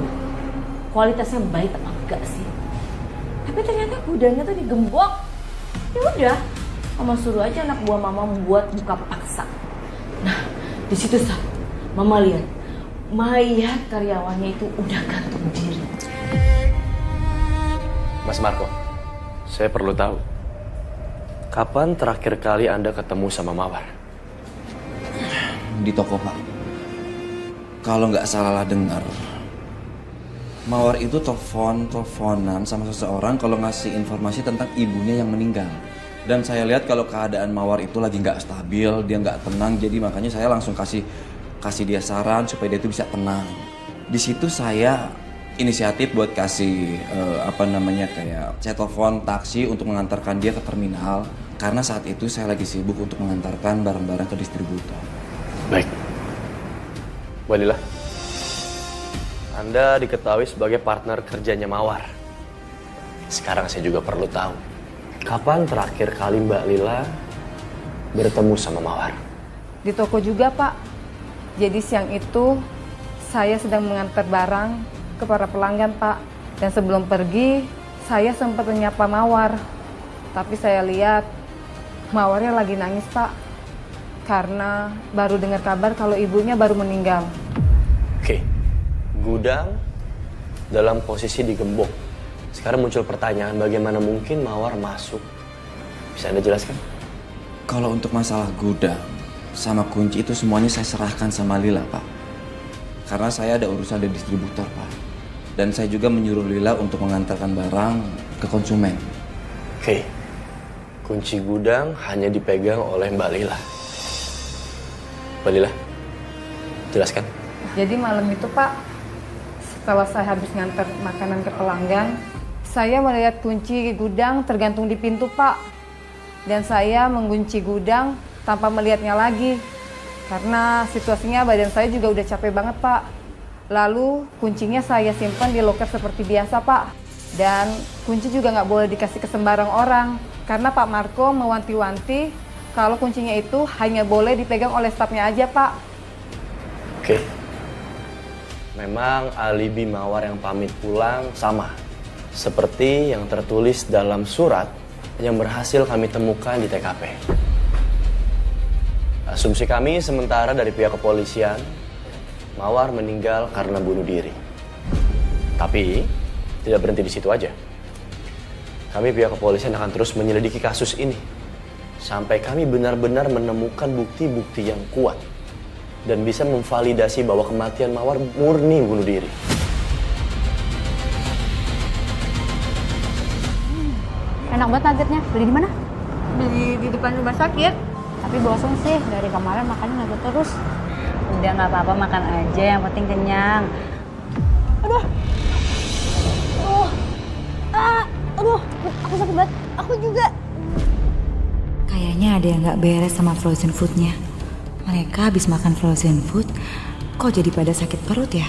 kualitasnya baik apa enggak sih. Tapi ternyata gudangnya tuh digembok. Ya udah, Mama suruh aja anak buah Mama membuat buka paksa. Nah, di situ Mama lihat mayat karyawannya itu udah gantung diri. Mas Marco, saya perlu tahu, kapan terakhir kali Anda ketemu sama Mawar? Di toko, Pak. Kalau nggak salah dengar, Mawar itu teleponan sama seseorang kalau ngasih informasi tentang ibunya yang meninggal. Dan saya lihat kalau keadaan Mawar itu lagi nggak stabil, dia nggak tenang, jadi makanya saya langsung kasih dia saran supaya dia itu bisa tenang. Di situ saya inisiatif buat kasih kayak saya telepon taksi untuk mengantarkan dia ke terminal karena saat itu saya lagi sibuk untuk mengantarkan barang-barang ke distributor. Baik. Bu Lila, Anda diketahui sebagai partner kerjanya Mawar. Sekarang saya juga perlu tahu, kapan terakhir kali Mbak Lila bertemu sama Mawar? Di toko juga, Pak. Jadi siang itu saya sedang mengantar barang ke para pelanggan, Pak. Dan sebelum pergi, saya sempat menyapa Mawar. Tapi saya lihat Mawarnya lagi nangis, Pak. Karena baru dengar kabar kalau ibunya baru meninggal. Oke, gudang dalam posisi digembok. Sekarang muncul pertanyaan, bagaimana mungkin Mawar masuk? Bisa Anda jelaskan? Kalau untuk masalah gudang sama kunci itu semuanya saya serahkan sama Lila, Pak. Karena saya ada urusan dari distributor, Pak. Dan saya juga menyuruh Lila untuk mengantarkan barang ke konsumen. Oke, kunci gudang hanya dipegang oleh Mbak Lila. Mbak Lila, jelaskan. Jadi malam itu, Pak, setelah saya habis ngantar makanan ke pelanggan, saya melihat kunci gudang tergantung di pintu, Pak. Dan saya mengunci gudang tanpa melihatnya lagi. Karena situasinya badan saya juga udah capek banget, Pak. Lalu kuncinya saya simpan di loker seperti biasa, Pak. Dan kunci juga nggak boleh dikasih ke sembarang orang. Karena Pak Marco mewanti-wanti kalau kuncinya itu hanya boleh dipegang oleh stafnya aja, Pak. Oke. Memang alibi Mawar yang pamit pulang sama seperti yang tertulis dalam surat yang berhasil kami temukan di TKP. Asumsi kami sementara dari pihak kepolisian, Mawar meninggal karena bunuh diri. Tapi tidak berhenti di situ aja. Kami pihak kepolisian akan terus menyelidiki kasus ini sampai kami benar-benar menemukan bukti-bukti yang kuat dan bisa memvalidasi bahwa kematian Mawar murni bunuh diri. Enak banget nuggetnya. Beli di mana? Beli di depan rumah sakit. Tapi bosan sih, dari kemarin makannya nugget terus. Udah nggak apa-apa, makan aja, yang penting kenyang. Aduh, aku sakit banget. Aku juga. Kayaknya ada yang nggak beres sama frozen foodnya. Mereka habis makan frozen food, kok jadi pada sakit perut ya?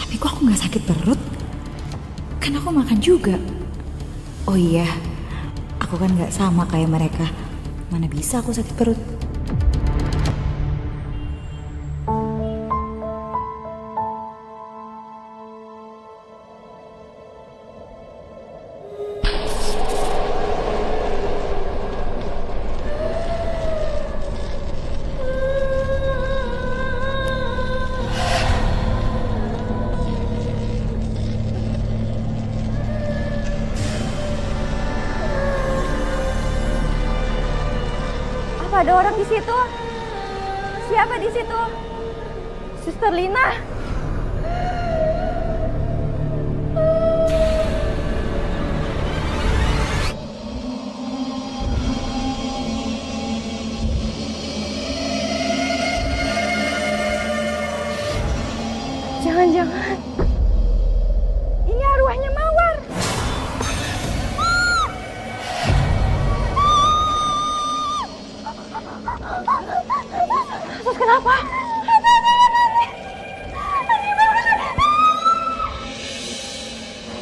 Tapi kok aku nggak sakit perut? Kan aku makan juga. Oh iya, aku kan nggak sama kayak mereka. Mana bisa aku sakit perut? Apa ada orang di situ? Siapa di situ? Suster Lina. Jangan-jangan ini arwahnya Mawar. Terus kenapa?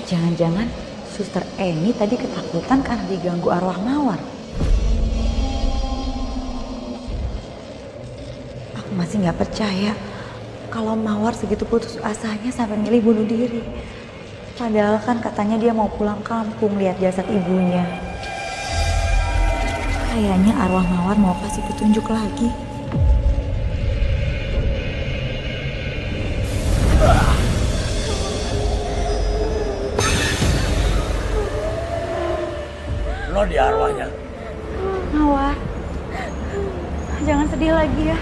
Jangan-jangan Suster Eni tadi ketakutan karena diganggu arwah Mawar. Aku masih nggak percaya kalau Mawar segitu putus asanya sampai milih bunuh diri. Padahal kan katanya dia mau pulang kampung lihat jasad ibunya. Kayaknya arwah Mawar mau kasih petunjuk lagi. Lo di arwahnya. Mawar, jangan sedih lagi ya.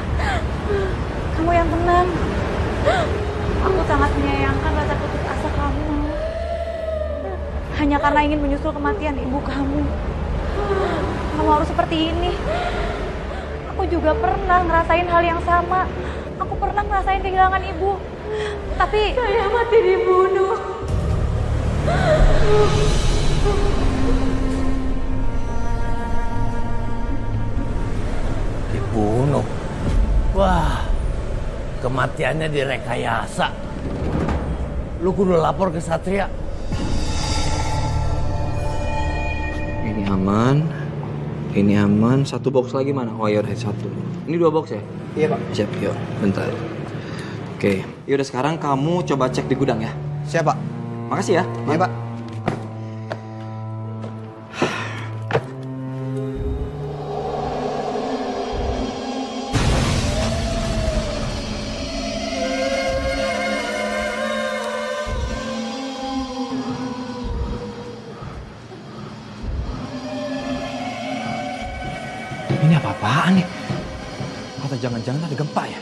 Kamu yang tenang. Aku sangat menyayangkan rasa putus asa kamu, Mawar. Hanya karena ingin menyusul kematian ibu kamu. Kamu harus seperti ini. Aku juga pernah ngerasain hal yang sama. Aku pernah ngerasain kehilangan ibu. Tapi saya mati dibunuh. Dibunuh. Wah, kematiannya direkayasa. Lu kudu lapor ke Satria. Ini aman. Ini aman. Satu box lagi mana? Oh ya udah satu. Ini 2 box ya? Iya, Pak. Siap, yuk. Bentar. Oke. Yaudah sekarang kamu coba cek di gudang ya. Siap, Pak. Makasih ya. Iya, Pak. Ini apa-apaan nih? Atau jangan-jangan ada gempa ya?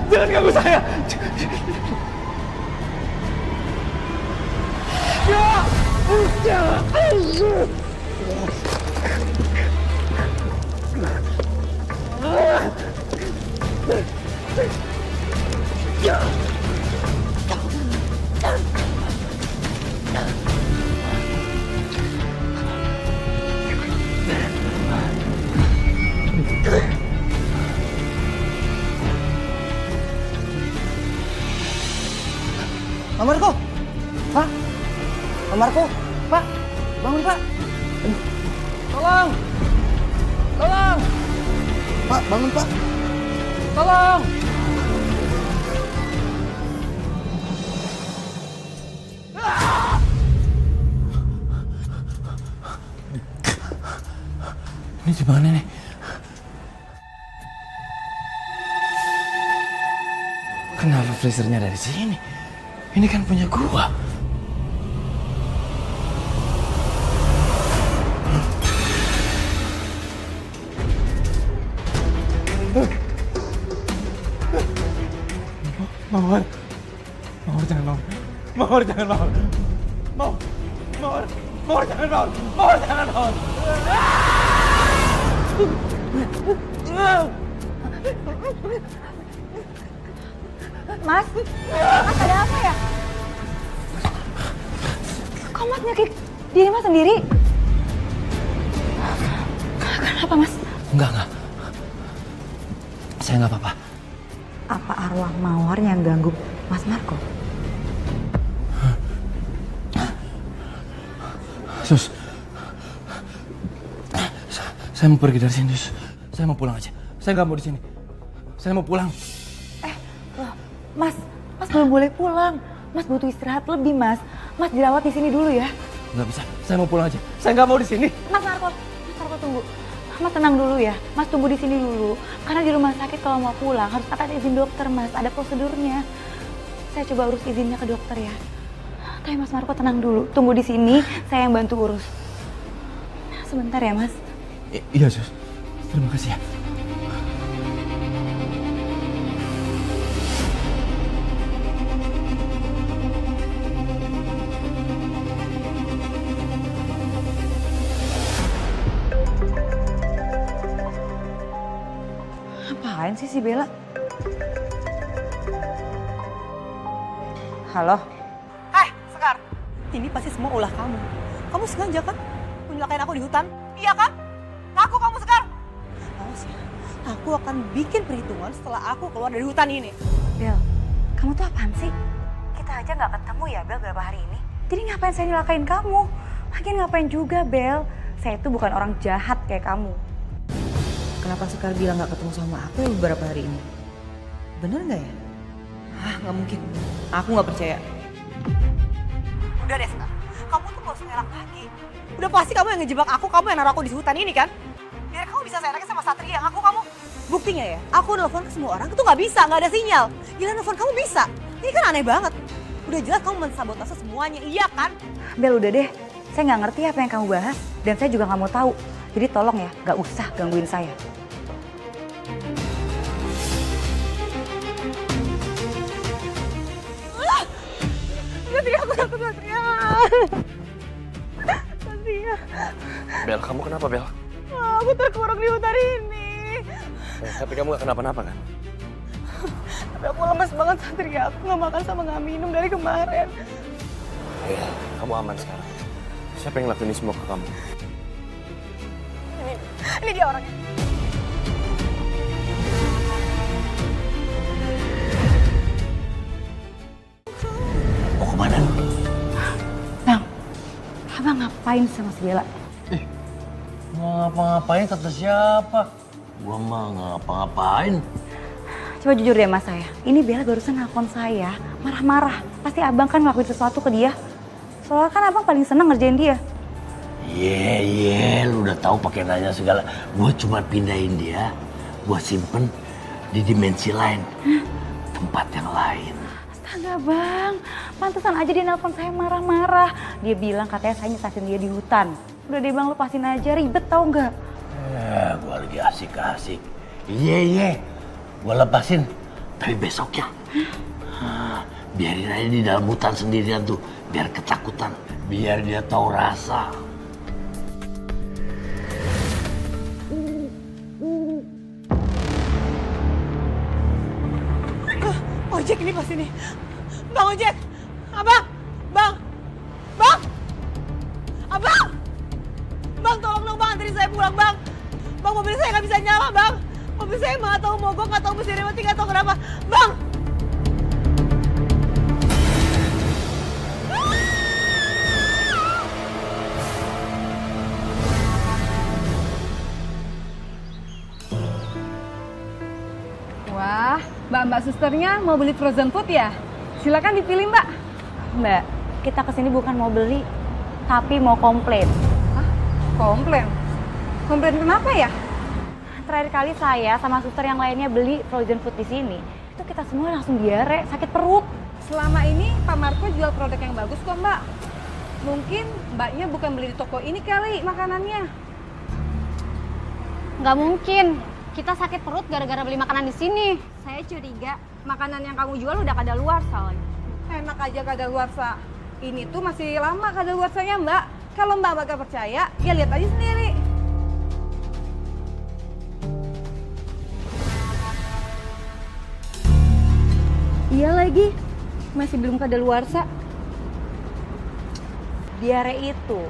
Jangan ganggu saya! Pak Marco! Pak! Pak Marco! Pak! Bangun, Pak! Tolong! Tolong! Pak, bangun, Pak! Tolong! Ini di mana nih? Kenapa freezernya dari sini? Ini kan punya gua. Mawar. Mawar jangan mawar. Mawar jangan mawar. Mawar. Mawar jangan mawar. Mawar jangan mawar. Mas, Mas ada apa ya? Kok Mas nyakit diri Mas sendiri? Kenapa Mas? Enggak. Saya nggak apa-apa. Apa arwah Mawar yang ganggu Mas Marco? Sus, saya mau pergi dari sini, Sus. Saya mau pulang aja. Saya nggak mau di sini. Saya mau pulang. Mas belum boleh pulang. Mas butuh istirahat lebih, Mas. Mas dirawat di sini dulu ya. Nggak bisa. Saya mau pulang aja. Saya nggak mau di sini. Mas Marco tunggu. Mas tenang dulu ya. Mas tunggu di sini dulu. Karena di rumah sakit kalau mau pulang harus ada izin dokter, Mas. Ada prosedurnya. Saya coba urus izinnya ke dokter ya. Tapi Mas Marco tenang dulu. Tunggu di sini. Saya yang bantu urus. Sebentar ya, Mas. Iya, Sus. Terima kasih ya. Apaan sih si Bella? Halo? Hai, Sekar. Ini pasti semua ulah kamu. Kamu sengaja kan menyelakain aku di hutan? Iya kan? Ngaku kamu, Sekar. Awas ya, aku akan bikin perhitungan setelah aku keluar dari hutan ini. Bel, kamu tuh apaan sih? Kita aja nggak ketemu ya, Bel, berapa hari ini? Jadi ngapain saya nyelakain kamu? Lagian ngapain juga, Bel? Saya itu bukan orang jahat kayak kamu. Kenapa Sekar bilang gak ketemu sama aku ya beberapa hari ini? Bener gak ya? Gak mungkin. Aku gak percaya. Udah deh Sekar, kamu tuh gak usah ngelak lagi. Udah pasti kamu yang ngejebak aku, kamu yang naruh aku di hutan ini kan? Biar kamu bisa seenaknya sama Satria, aku kamu. Buktinya ya, aku nelfon ke semua orang itu gak bisa, gak ada sinyal. Gila nelfon kamu bisa. Ini kan aneh banget. Udah jelas kamu mensabotase semuanya, iya kan? Bel, udah deh. Saya nggak ngerti apa yang kamu bahas. Dan saya juga nggak mau tahu. Jadi tolong ya, nggak usah gangguin saya. Satria, aku takut Satria. Satria. Bel, kamu kenapa, Bel? Aku terkurung di hutan ini. Tapi kamu gak kenapa-napa kan? Tapi aku lemes banget Satria. Aku gak makan sama gak minum dari kemarin. Iya, kamu aman sekarang. Siapa yang ngelakuin ini semua ke kamu? Ini dia orangnya. Mau kemana lu? Bang, abang ngapain sama si Bella? Mau ngapa-ngapain kata siapa? Gua mah ngapa-ngapain. Coba jujur deh mas saya. Ini Bella barusan nelfon saya, marah-marah. Pasti abang kan ngelakuin sesuatu ke dia. Soalnya kan abang paling seneng ngerjain dia. Lu udah tahu pakai nanya segala. Gua cuma pindahin dia, gua simpen di dimensi lain, tempat yang lain. Astaga bang, pantesan aja dia nelfon saya marah-marah. Dia bilang katanya saya nyesatin dia di hutan. Udah deh bang, lepasin aja, ribet tau nggak? Gua lagi asik-asik. Gua lepasin. Tapi besok ya, biarin aja di dalam hutan sendirian tuh. biar ketakutan, biar dia tahu rasa. Ojek ini pasti nih. Bang Ojek. Abang. Bang. Bang. Abang. Bang tolong dong bang, anterin saya pulang bang. Bang mobil saya nggak bisa nyala bang. Mobil saya nggak tahu mogok, nggak tahu mesinnya mati, nggak tahu kenapa. Bang. Wah, mbak-mbak susternya mau beli frozen food ya? Silakan dipilih mbak. Mbak, kita kesini bukan mau beli, tapi mau komplain. Hah? Komplain? Komplain kenapa ya? Terakhir kali saya sama suster yang lainnya beli frozen food di sini, itu kita semua langsung diare, sakit perut. Selama ini Pak Marco jual produk yang bagus kok mbak. Mungkin mbaknya bukan beli di toko ini kali makanannya. Nggak mungkin. Kita sakit perut gara-gara beli makanan di sini. Saya curiga makanan yang kamu jual udah kadaluarsa lagi. Enak aja kadaluarsa. Ini tuh masih lama kadaluarsanya mbak. Kalau mbak gak percaya, ya lihat aja sendiri. Iya lagi, masih belum kadaluarsa. Diare itu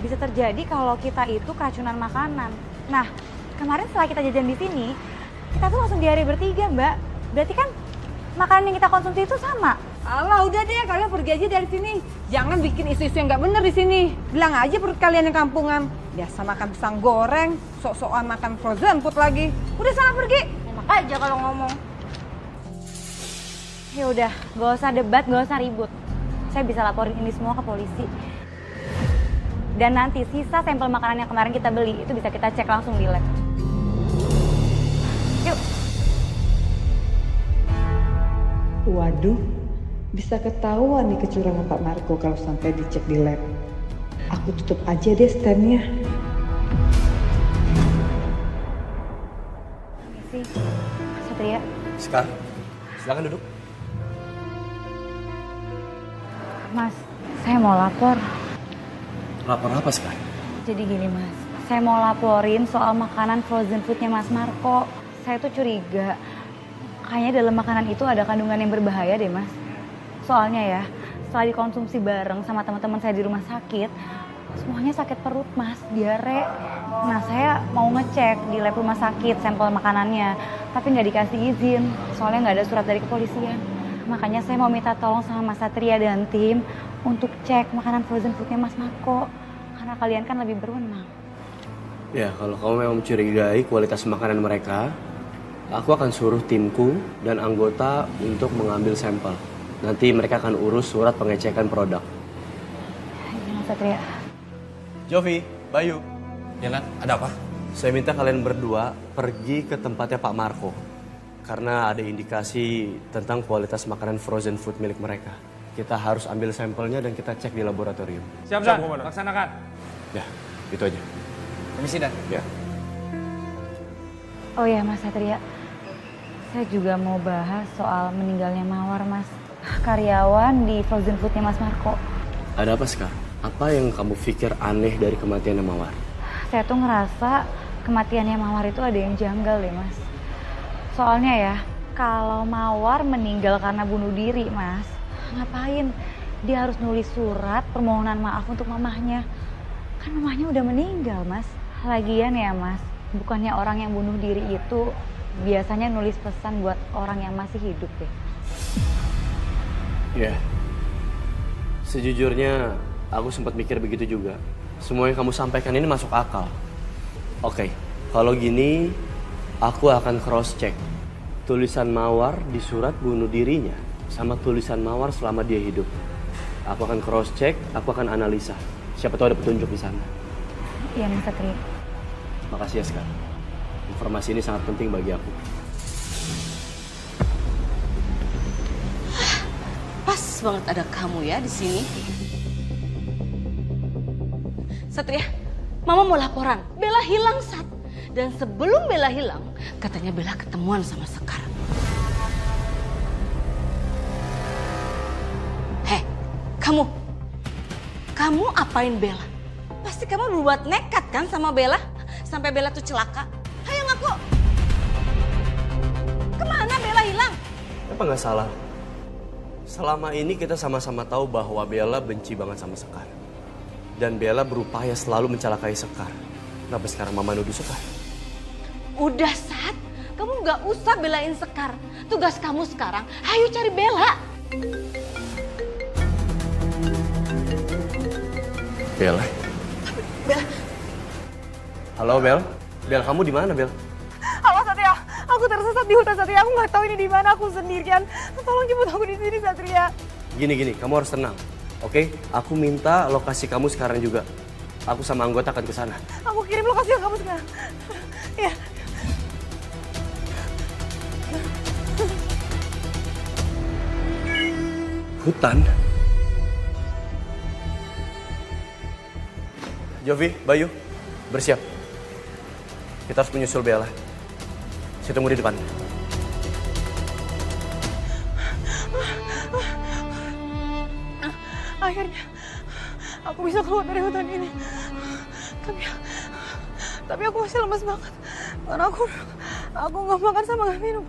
bisa terjadi kalau kita itu keracunan makanan. Nah, kemarin setelah kita jajan di sini, kita tuh langsung diare bertiga, Mbak. Berarti kan makanan yang kita konsumsi itu sama. Alah, udah deh, kalian pergi aja dari sini. Jangan bikin isu-isu yang nggak bener di sini. Bilang aja perut kalian yang kampungan. Biasa makan pisang goreng, sok-sokan makan frozen food lagi. Udah sana pergi. Enak aja kalau ngomong. Ya udah, gak usah debat, gak usah ribut. Saya bisa laporin ini semua ke polisi. Dan nanti sisa sampel makanan yang kemarin kita beli itu bisa kita cek langsung di lab. Yuk. Waduh, bisa ketahuan nih kecurangan Pak Marco kalau sampai dicek di lab. Aku tutup aja deh standnya. Permisi, Satria. Sekar, silakan duduk. Mas, saya mau lapor. Lapor apa sekarang? Jadi gini mas, saya mau laporin soal makanan frozen foodnya Mas Marco. Saya tuh curiga, kayaknya dalam makanan itu ada kandungan yang berbahaya deh mas. Soalnya ya, setelah dikonsumsi bareng sama teman-teman saya di rumah sakit, semuanya sakit perut mas, diare. Nah saya mau ngecek di lab rumah sakit sampel makanannya, tapi nggak dikasih izin, soalnya nggak ada surat dari kepolisian. Makanya saya mau minta tolong sama Mas Satria dan tim untuk cek makanan frozen foodnya Mas Marco. Karena kalian kan lebih berwenang. Ya, kalau kamu memang mencurigai kualitas makanan mereka, aku akan suruh timku dan anggota untuk mengambil sampel. Nanti mereka akan urus surat pengecekan produk. Iya Mas Satria. Jovi, Bayu. Ya Nat, ada apa? Saya minta kalian berdua pergi ke tempatnya Pak Marco. Karena ada indikasi tentang kualitas makanan frozen food milik mereka. Kita harus ambil sampelnya dan kita cek di laboratorium. Siap, San. Laksanakan. Ya, itu aja. Permisi, Dan. Ya. Oh ya Mas Satria, saya juga mau bahas soal meninggalnya Mawar mas. Karyawan di frozen foodnya Mas Marco. Ada apa sekarang? Apa yang kamu pikir aneh dari kematiannya Mawar? Saya tuh ngerasa kematiannya Mawar itu ada yang janggal deh mas. Soalnya ya, kalau Mawar meninggal karena bunuh diri mas, ngapain dia harus nulis surat permohonan maaf untuk mamahnya? Kan mamahnya udah meninggal mas. Lagian ya mas, bukannya orang yang bunuh diri itu biasanya nulis pesan buat orang yang masih hidup deh. Ya, sejujurnya aku sempat mikir begitu juga. Semua yang kamu sampaikan ini masuk akal. Oke, kalau gini aku akan cross check tulisan Mawar di surat bunuh dirinya sama tulisan Mawar selama dia hidup. Aku akan cross check, aku akan analisa. Siapa tahu ada petunjuk di sana. Iya Mas Satria. Makasih ya Sekar. Informasi ini sangat penting bagi aku. Pas banget ada kamu ya di sini. Satria, Mama mau laporan. Bella hilang Sat. Dan sebelum Bella hilang, katanya Bella ketemuan sama Sekar. Heh, Kamu apain Bella? Pasti kamu berbuat nekat kan sama Bella? Sampai Bella tuh celaka. Ayo ngaku. Kemana Bella hilang? Apa nggak salah? Selama ini kita sama-sama tahu bahwa Bella benci banget sama Sekar. Dan Bella berupaya selalu mencelakai Sekar. Kenapa sekarang Mama nuduh Sekar? Udah Sat, kamu gak usah belain Sekar. Tugas kamu sekarang, ayo cari Bella. Bella. Bella. Halo Bel. Bel, kamu di mana Bel? Halo Satria, aku tersesat di hutan Satria. Aku nggak tahu ini di mana. Aku sendirian. Tolong jemput aku di sini Satria. Gini, kamu harus tenang. Oke? Aku minta lokasi kamu sekarang juga. Aku sama anggota akan ke sana. Aku kirim lokasi yang kamu sekarang. Ya. Hutan? Jovi, Bayu, bersiap. Kita harus menyusul Bella. Saya tunggu di depan. Akhirnya aku bisa keluar dari hutan ini. Tapi aku masih lemas banget. Karena aku nggak makan sama nggak minum.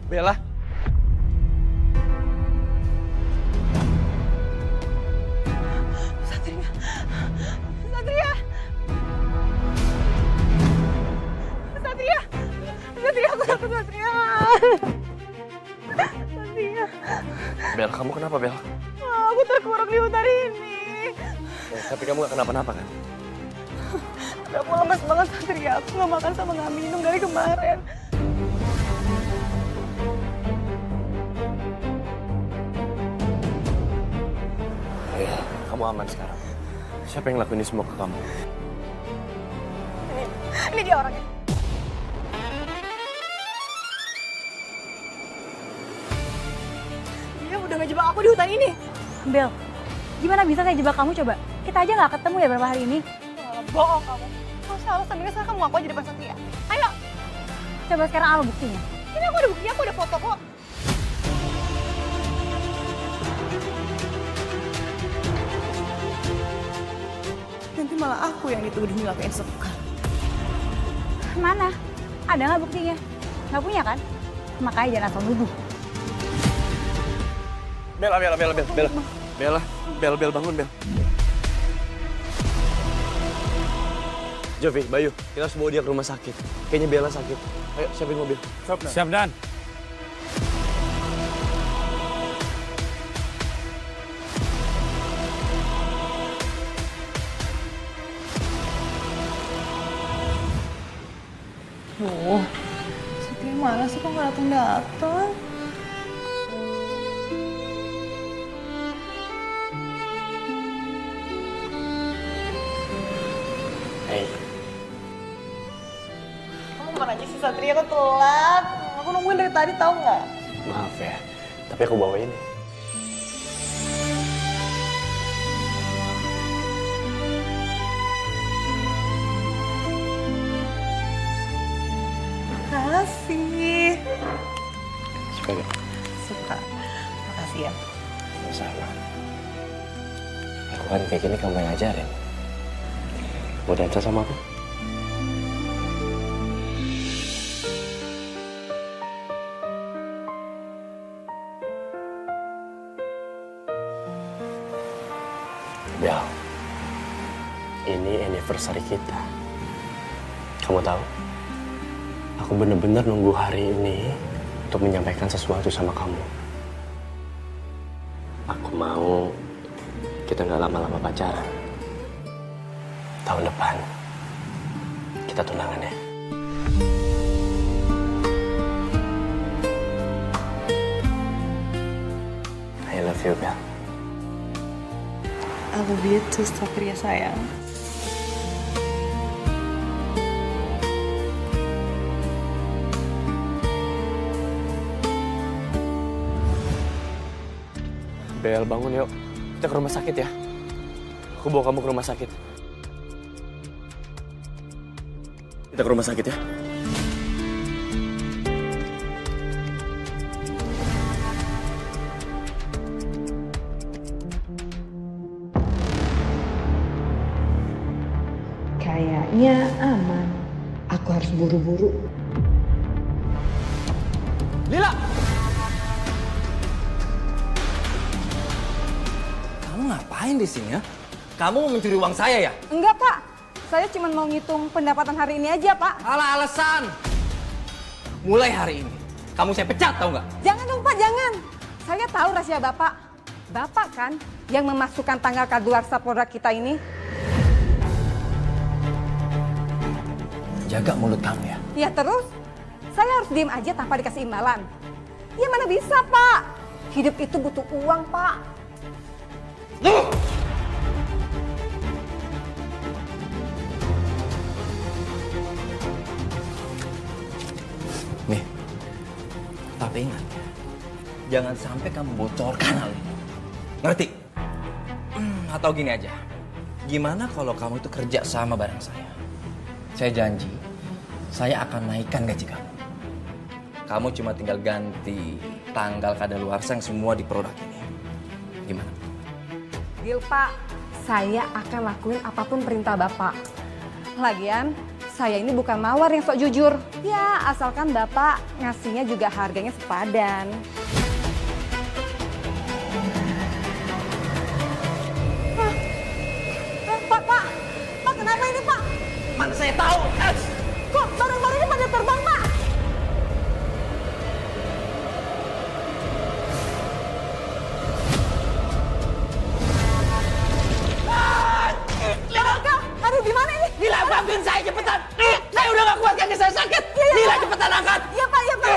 Bella. Satria. Satria. Satria. Satria, aku takut Satria. Satria. Bel, kamu kenapa Bel? Aku terkurung di hutan ini. Tapi kamu gak kenapa-napa kan? Aku lemas banget Satria. Aku nggak makan sama nggak minum dari kemarin. Iya, kamu aman sekarang. Siapa yang ngelakuin ini semua ke kamu? Ini dia orangnya. Dia udah ngejebak aku di hutan ini. Bel, gimana bisa saya jebak kamu coba? Kita aja nggak ketemu ya berapa hari ini. Bohong kamu. Kamu salah sambil sekarang kamu ngaku aja depan Satria. Ayo. Coba sekarang apa buktinya? Ini aku ada buktinya, aku ada foto kok. Nanti malah aku yang dituduh nyelakain Sekar. Mana? Ada nggak buktinya? Nggak punya kan? Makanya jangan asal nuduh. Bella, bangun Bel. Jovi, Bayu, kita harus bawa dia ke rumah sakit. Kayaknya Bella sakit. Ayo, siapin mobil. Siap, Dan. Satria mana sih kok nggak datang-datang? Hey. Kamu mana aja sih Satria, kok telat? Aku nungguin dari tadi, tahu nggak? Maaf ya, tapi aku bawa ini. Makasih. Suka gak? Suka. Makasih ya. Sama. Aku kan kayak gini kamu yang ngajarin. Mau dansa sama aku? Bel, ini anniversary kita. Kamu tahu? Aku bener-bener nunggu hari ini untuk menyampaikan sesuatu sama kamu. Aku mau kita nggak lama-lama pacaran. Tahun depan kita tunangan ya. I love you, Bel. I love you too, Satria sayang. Bel, bangun yuk. Kita ke rumah sakit ya. Aku bawa kamu ke rumah sakit. Kita ke rumah sakit ya. Kayaknya aman. Aku harus buru-buru. Lila! Kamu ngapain di sini ya? Kamu mau mencuri uang saya ya? Enggak, Pak. Saya cuma mau ngitung pendapatan hari ini aja, Pak. Alah alasan. Mulai hari ini, kamu saya pecat tahu nggak? Jangan dong, Pak, jangan. Saya tahu rahasia Bapak. Bapak kan yang memasukkan tanggal kadaluarsa produk kita ini. Jaga mulut kamu ya. Ya terus, saya harus diem aja tanpa dikasih imbalan. Ya mana bisa, Pak. Hidup itu butuh uang, Pak. Nih, tapi ingat, jangan sampai kamu bocorkan hal ini. Ngerti? Atau gini aja, gimana kalau kamu itu kerja sama bareng saya? Saya janji, saya akan naikkan gaji kamu. Kamu cuma tinggal ganti tanggal kadaluarsa yang semua di produk ini. Gimana? Deal, Pak. Saya akan lakuin apapun perintah Bapak. Lagian, saya ini bukan mawar yang sok jujur. Ya, asalkan Bapak ngasihnya juga harganya sepadan. Pak, kenapa ini, Pak? Mana saya tahu? Kok barang-barangnya pada terbang, Pak? Aduh, gimana ini? Lila, bantuin saya cepetan. Saya udah gak kuat, kaki saya sakit. Lila, cepetan angkat. Iya, Pak, iya, Pak.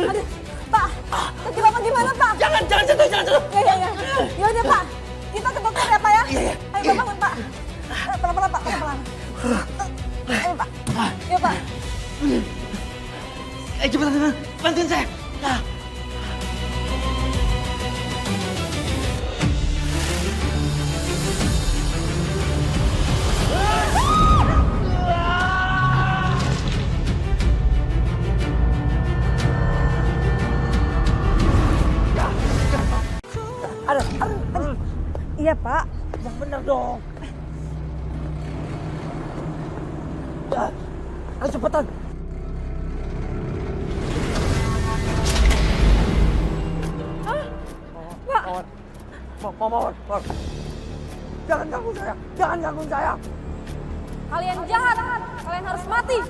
Aduh, Pak, kaki Bapak gimana, Pak? Jangan sentuh, jangan sentuh. Ya. Ya udah, Pak. Kita ke dokter ya, Pak ya? Iya. Ayo, bangun, Pak. Pelan-pelan, Pak, pelan-pelan. Ayo, Pak. Ya, Pak. Cepetan, bantuin saya. Aduh. Iya, Pak. Yang benar dong. Ayo cepetan. Mawar. Jangan ganggu saya. Kalian jahat, kalian harus mati.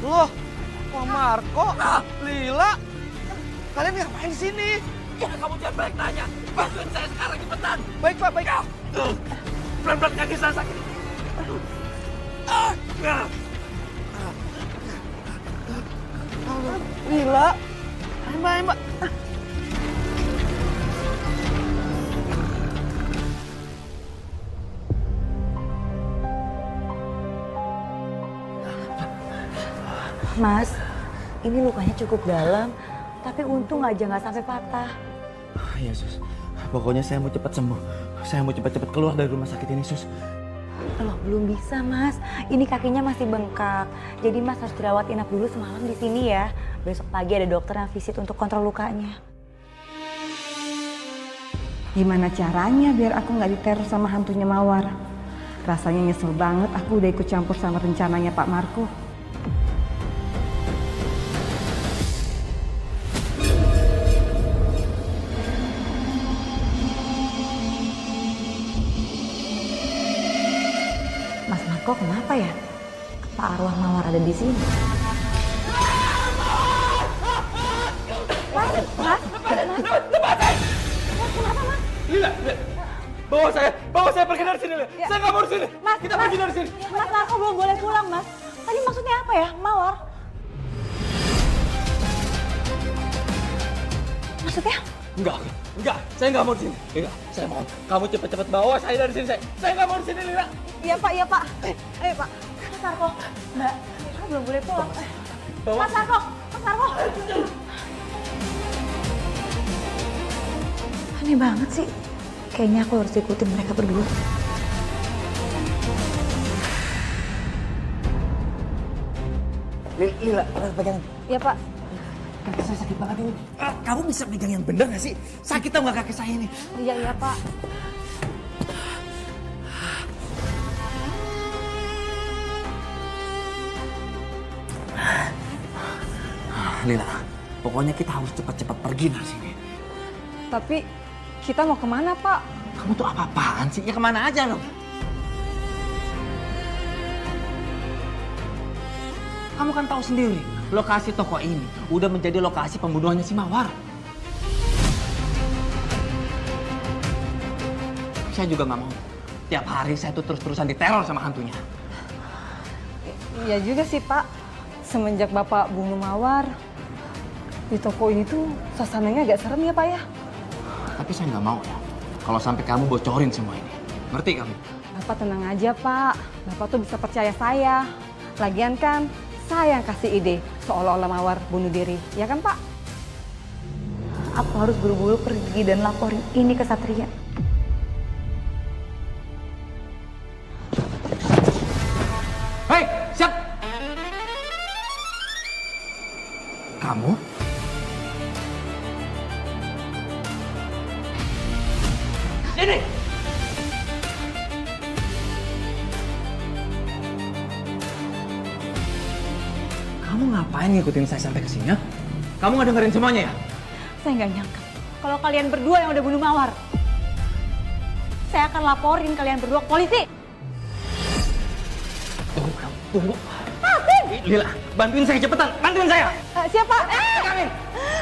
Loh, Pak Marco, Lila, kalian ngapain di sini? Ya, kamu jangan balik nanya. Bantuin saya sekarang cepetan. Baik, Pak, baik. Pelan-pelan, kaki saya sakit. Lila, Mbak. Mas, ini lukanya cukup dalam, tapi untung aja nggak sampai patah. Iya, Sus. Pokoknya saya mau cepat sembuh. Saya mau cepat-cepat keluar dari rumah sakit ini, Sus. Loh, belum bisa, Mas. Ini kakinya masih bengkak. Jadi Mas harus dirawat inap dulu semalam di sini ya. Besok pagi ada dokter yang visit untuk kontrol lukanya. Gimana caranya biar aku nggak diteror sama hantunya Mawar? Rasanya nyesel banget aku udah ikut campur sama rencananya Pak Marco. Mas Marco kenapa ya? Pak arwah Mawar ada di sini. Lila, bawa saya pergi dari sini, Lila. Saya nggak mau di sini. Kita pergi dari sini. Mas Marco belum boleh pulang, Mas. Tadi maksudnya apa ya, Mawar? Maksudnya? Enggak, saya nggak mau di sini. Enggak, saya mohon. Kamu cepat-cepat bawa saya dari sini, saya nggak mau di sini, Lila. Iya Pak. Ayo Pak. Mas Marco, Mbak, Mika belum boleh pulang. Mas Marco. Aneh banget sih. Kayaknya aku harus ikutin mereka berdua. Lila, pegang. Iya Pak. Kaki saya sakit banget ini. Kamu bisa pegang yang bener nggak sih? Sakit tau nggak kaki saya ini? Iya Pak. Lila, pokoknya kita harus cepat-cepat pergi dari sini. Tapi kita mau kemana, Pak? Kamu tuh apa-apaan sih? Ya kemana aja loh. Kamu kan tahu sendiri, lokasi toko ini udah menjadi lokasi pembunuhannya si Mawar. Saya juga nggak mau. Tiap hari saya tuh terus-terusan diteror sama hantunya. Iya juga sih, Pak. Semenjak Bapak bunuh Mawar, di toko ini tuh suasananya agak serem ya, Pak ya? Tapi saya nggak mau ya, kalau sampai kamu bocorin semua ini. Ngerti kamu? Bapak tenang aja, Pak. Bapak tuh bisa percaya saya. Lagian kan, saya yang kasih ide seolah-olah Mawar bunuh diri. Ya kan, Pak? Aku harus buru-buru pergi dan laporin ini ke Satria. Hei, siap! Kamu? Ini! Kamu ngapain ngikutin saya sampai ke sini? Kamu nggak dengerin semuanya ya? Saya nggak nyangka kalau kalian berdua yang udah bunuh Mawar. Saya akan laporin kalian berdua ke polisi. Tunggu. Lila, bantuin saya cepetan, bantuin saya. Siapa?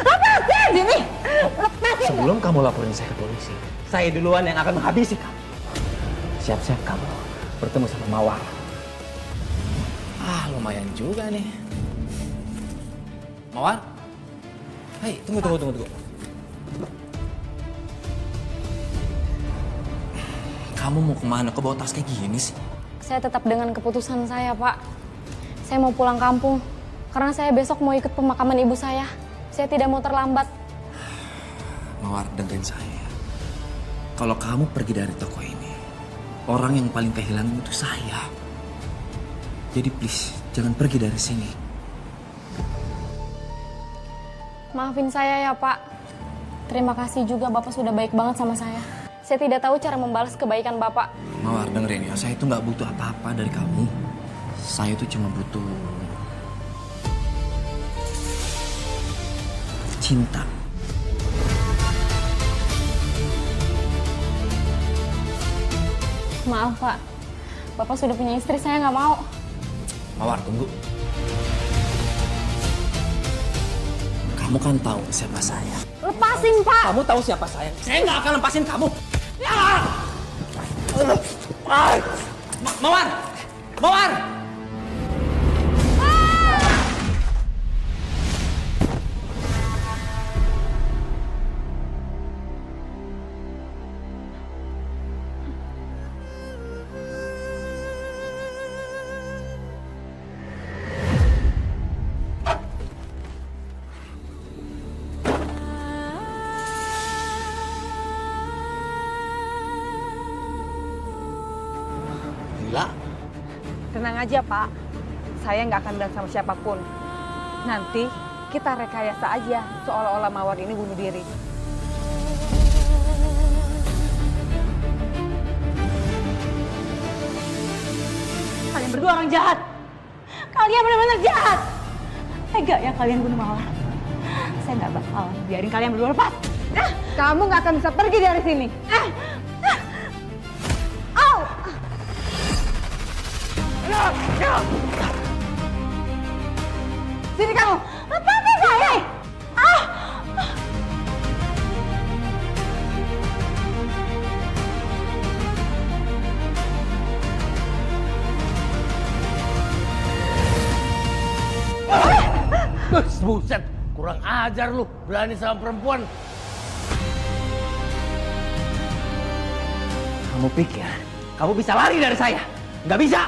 Lepasin ini. Lepasin. Sebelum kamu laporin saya ke polisi, saya duluan yang akan menghabisi kamu. Siap-siap kamu bertemu sama Mawar. Lumayan juga nih. Mawar? Hei, tunggu. Kamu mau kemana? Kok bawa tas kayak gini sih? Saya tetap dengan keputusan saya, Pak. Saya mau pulang kampung karena saya besok mau ikut pemakaman ibu saya. Saya tidak mau terlambat. Mawar, dengerin saya. Kalau kamu pergi dari toko ini, orang yang paling kehilangan itu saya. Jadi please, jangan pergi dari sini. Maafin saya ya, Pak. Terima kasih juga Bapak sudah baik banget sama saya. Saya tidak tahu cara membalas kebaikan Bapak. Mawar, dengerin ya, saya itu nggak butuh apa-apa dari kamu. Saya itu cuma butuh cinta. Maaf, Pak. Bapak sudah punya istri, saya nggak mau. Mawar, tunggu. Kamu kan tahu siapa saya. Lepasin, Pak. Kamu tahu siapa saya. Saya nggak akan lepasin kamu. Mawar! Mawar! Tenang aja, Pak. Saya nggak akan bilang sama siapapun. Nanti kita rekayasa aja seolah-olah Mawar ini bunuh diri. Kalian berdua orang jahat. Kalian benar-benar jahat. Tega ya kalian bunuh Mawar. Saya nggak bakal biarin kalian berdua lepas. Kamu nggak akan bisa pergi dari sini. Sini kamu. Lepasin saya. Buset, kurang ajar lu, berani sama perempuan. Kamu pikir kamu bisa lari dari saya? Nggak bisa.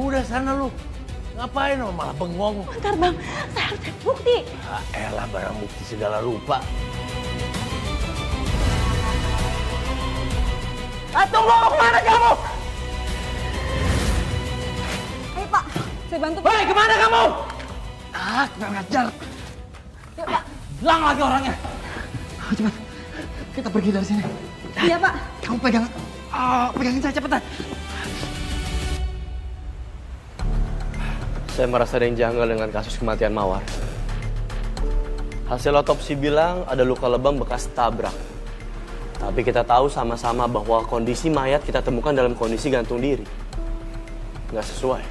Udah sana lu. Ngapain lu malah bengong? Bentar bang, saya harus cari bukti. Elah barang bukti segala rupa. Tunggu, mau kemana kamu? Ayo Pak, saya bantu. Hei, kemana kamu? Kurang ajar. Yuk Pak. Hilang lagi orangnya. Cepat, kita pergi dari sini. Iya Pak. Kamu pegangin saya cepetan. Saya merasa ada yang janggal dengan kasus kematian Mawar. Hasil otopsi bilang ada luka lebam bekas tabrak. Tapi kita tahu sama-sama bahwa kondisi mayat kita temukan dalam kondisi gantung diri. Nggak sesuai.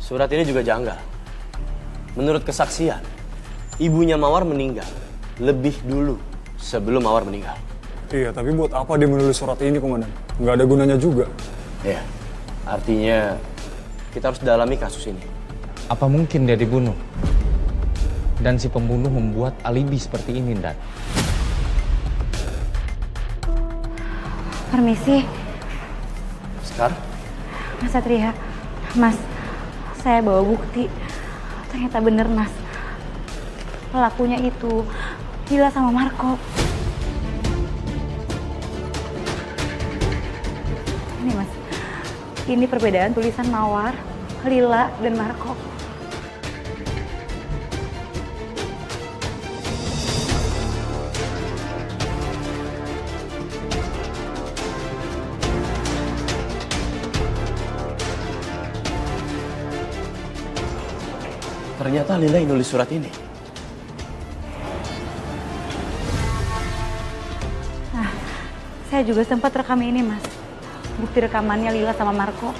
Surat ini juga janggal. Menurut kesaksian, ibunya Mawar meninggal lebih dulu sebelum Mawar meninggal. Iya, tapi buat apa dia menulis surat ini, Komandan? Nggak ada gunanya juga. Iya, artinya kita harus dalami kasus ini. Apa mungkin dia dibunuh? Dan si pembunuh membuat alibi seperti ini, Dan? Permisi, Sekar? Mas Satria. Mas, saya bawa bukti. Ternyata bener, Mas. Pelakunya itu Lila sama Marco. Ini, Mas. Ini perbedaan tulisan Mawar, Lila, dan Marco. Ternyata Lila yang nulis surat ini. Nah, saya juga sempat rekam ini, Mas. Bukti rekamannya Lila sama Marco.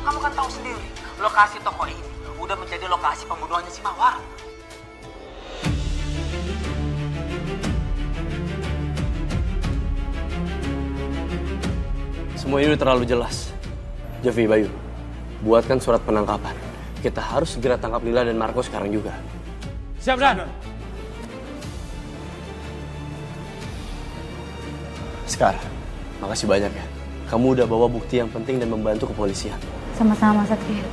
Kamu kan tahu sendiri, lokasi toko ini udah menjadi lokasi pembunuhannya si Mawar. Semua ini udah terlalu jelas. Javi, Bayu, buatkan surat penangkapan. Kita harus segera tangkap Lila dan Marco sekarang juga. Siap, Dan. Sekar, makasih banyak ya. Kamu udah bawa bukti yang penting dan membantu kepolisian. Sama-sama, Mas Satria.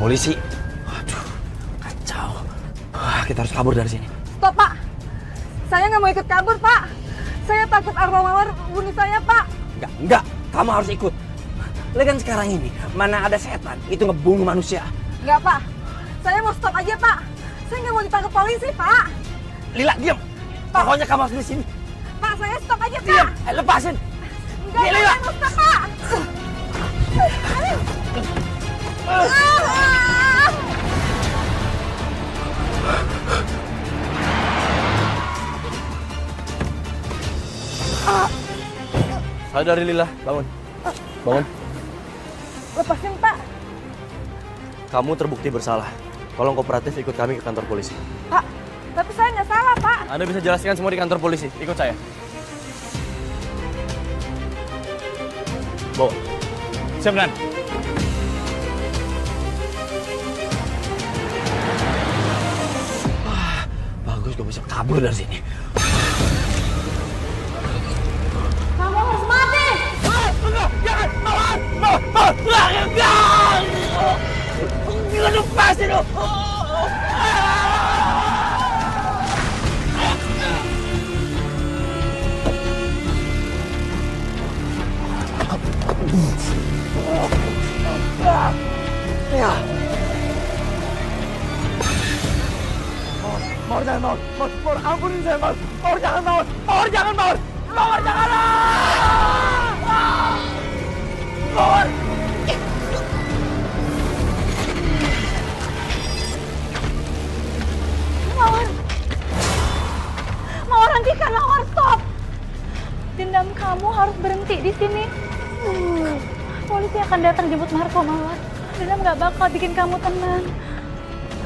Polisi. Aduh, kacau. Kita harus kabur dari sini. Stop Pak. Saya nggak mau ikut kabur Pak. Saya takut arwah Mawar bunuh saya Pak. Enggak. Kamu harus ikut. Lihat kan sekarang ini, mana ada setan, itu ngebunuh manusia. Nggak Pak. Saya mau stop aja Pak. Saya nggak mau ditangkap polisi Pak. Lila, diam. Pokoknya kamu harus di sini. Pak, saya stop aja Pak. Diam, lepasin. Enggak, Lila. saya mau stop Pak. Sadari Lila, bangun. Bangun. Lepasin Pak. Kamu terbukti bersalah. Tolong kooperatif ikut kami ke kantor polisi. Pak, tapi saya nggak salah Pak. Anda bisa jelaskan semua di kantor polisi. Ikut saya. Bawa. Siap, Dan. Bagus, gue bisa kabur dari sini. Kamu harus mati! Jangan! Jangan! Lepasin lo! Ya. Mawar jangan Mawar. Mawar ampunin saya Mawar. Mawar jangan Mawar. Mawar jangan Mawar. Mawar jangan. Mawar. Mawar. Mawar, hentikan Mawar, stop. Dendam kamu harus berhenti di sini. Polisi akan datang jemput Marco, Mawar. Dendam gak bakal bikin kamu tenang.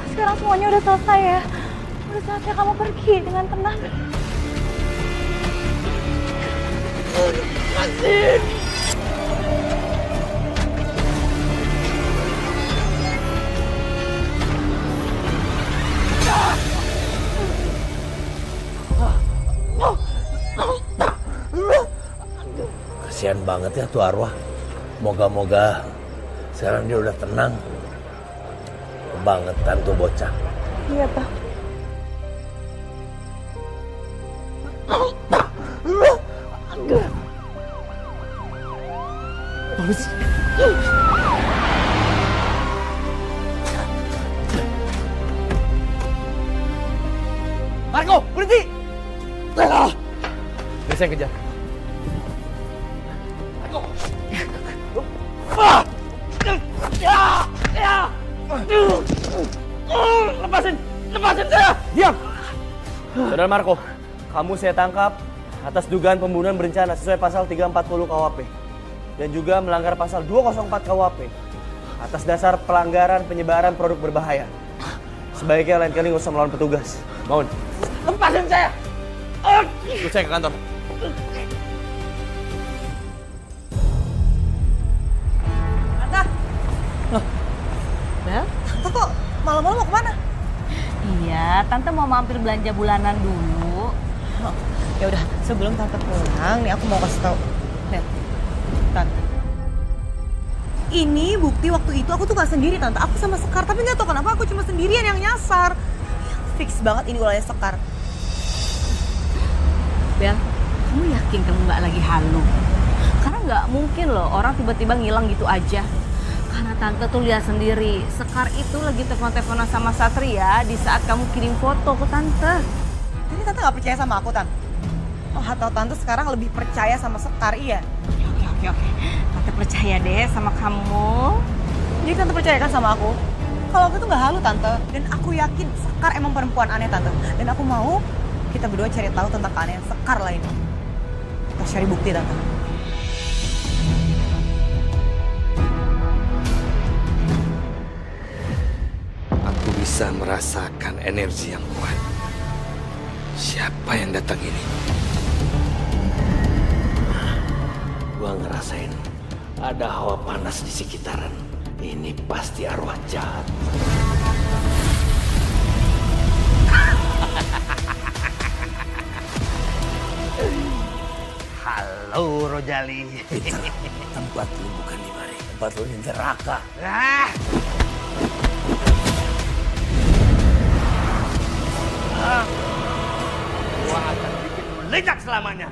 Sekarang semuanya udah selesai ya. Udah saatnya kamu pergi dengan tenang. Masih. Kasihan banget ya tuh arwah. Moga-moga sekarang dia udah tenang. Kebangetan tuh bocah. Iya, Pak. Polisi. Marco, berhenti! Biar saya kejar. Lepasin saya! Diam! Saudara Marco, kamu saya tangkap atas dugaan pembunuhan berencana sesuai pasal 340 KUHP dan juga melanggar pasal 204 KUHP atas dasar pelanggaran penyebaran produk berbahaya. Sebaiknya lain kali nggak usah melawan petugas. Mohon. Lepasin saya! Ikut saya ke kantor. Tante. Bel? Tante kok malam-malam mau kemana? Iya, Tante mau mampir belanja bulanan dulu. Oh, ya udah, sebelum Tante pulang, nih aku mau kasih tau. Lihat, Tante. Ini bukti waktu itu aku tuh gak sendiri, Tante. Aku sama Sekar, tapi gak tau kenapa aku cuma sendirian yang nyasar. Fix banget ini ulahnya Sekar. Bel, kamu yakin kamu nggak lagi halu? Karena nggak mungkin loh orang tiba-tiba ngilang gitu aja. Karena Tante tuh lihat sendiri, Sekar itu lagi telepon-teleponan sama Satria di saat kamu kirim foto ke Tante. Jadi Tante gak percaya sama aku, Tante? Oh, atau Tante sekarang lebih percaya sama Sekar, iya? Oke. Tante percaya deh sama kamu. Jadi Tante percaya kan sama aku? Kalau aku tuh gak halu, Tante. Dan aku yakin Sekar emang perempuan aneh, Tante. Dan aku mau kita berdua cari tahu tentang keanehan Sekar lainnya. Kita cari bukti, Tante. Aku bisa merasakan energi yang kuat. Siapa yang datang ini? Gua ngerasain ada hawa panas di sekitaran. Ini pasti arwah jahat. Halo Rojali. Tempat lu bukan di mari, tempat lu di neraka. Gua akan bikin lu lenyap selamanya.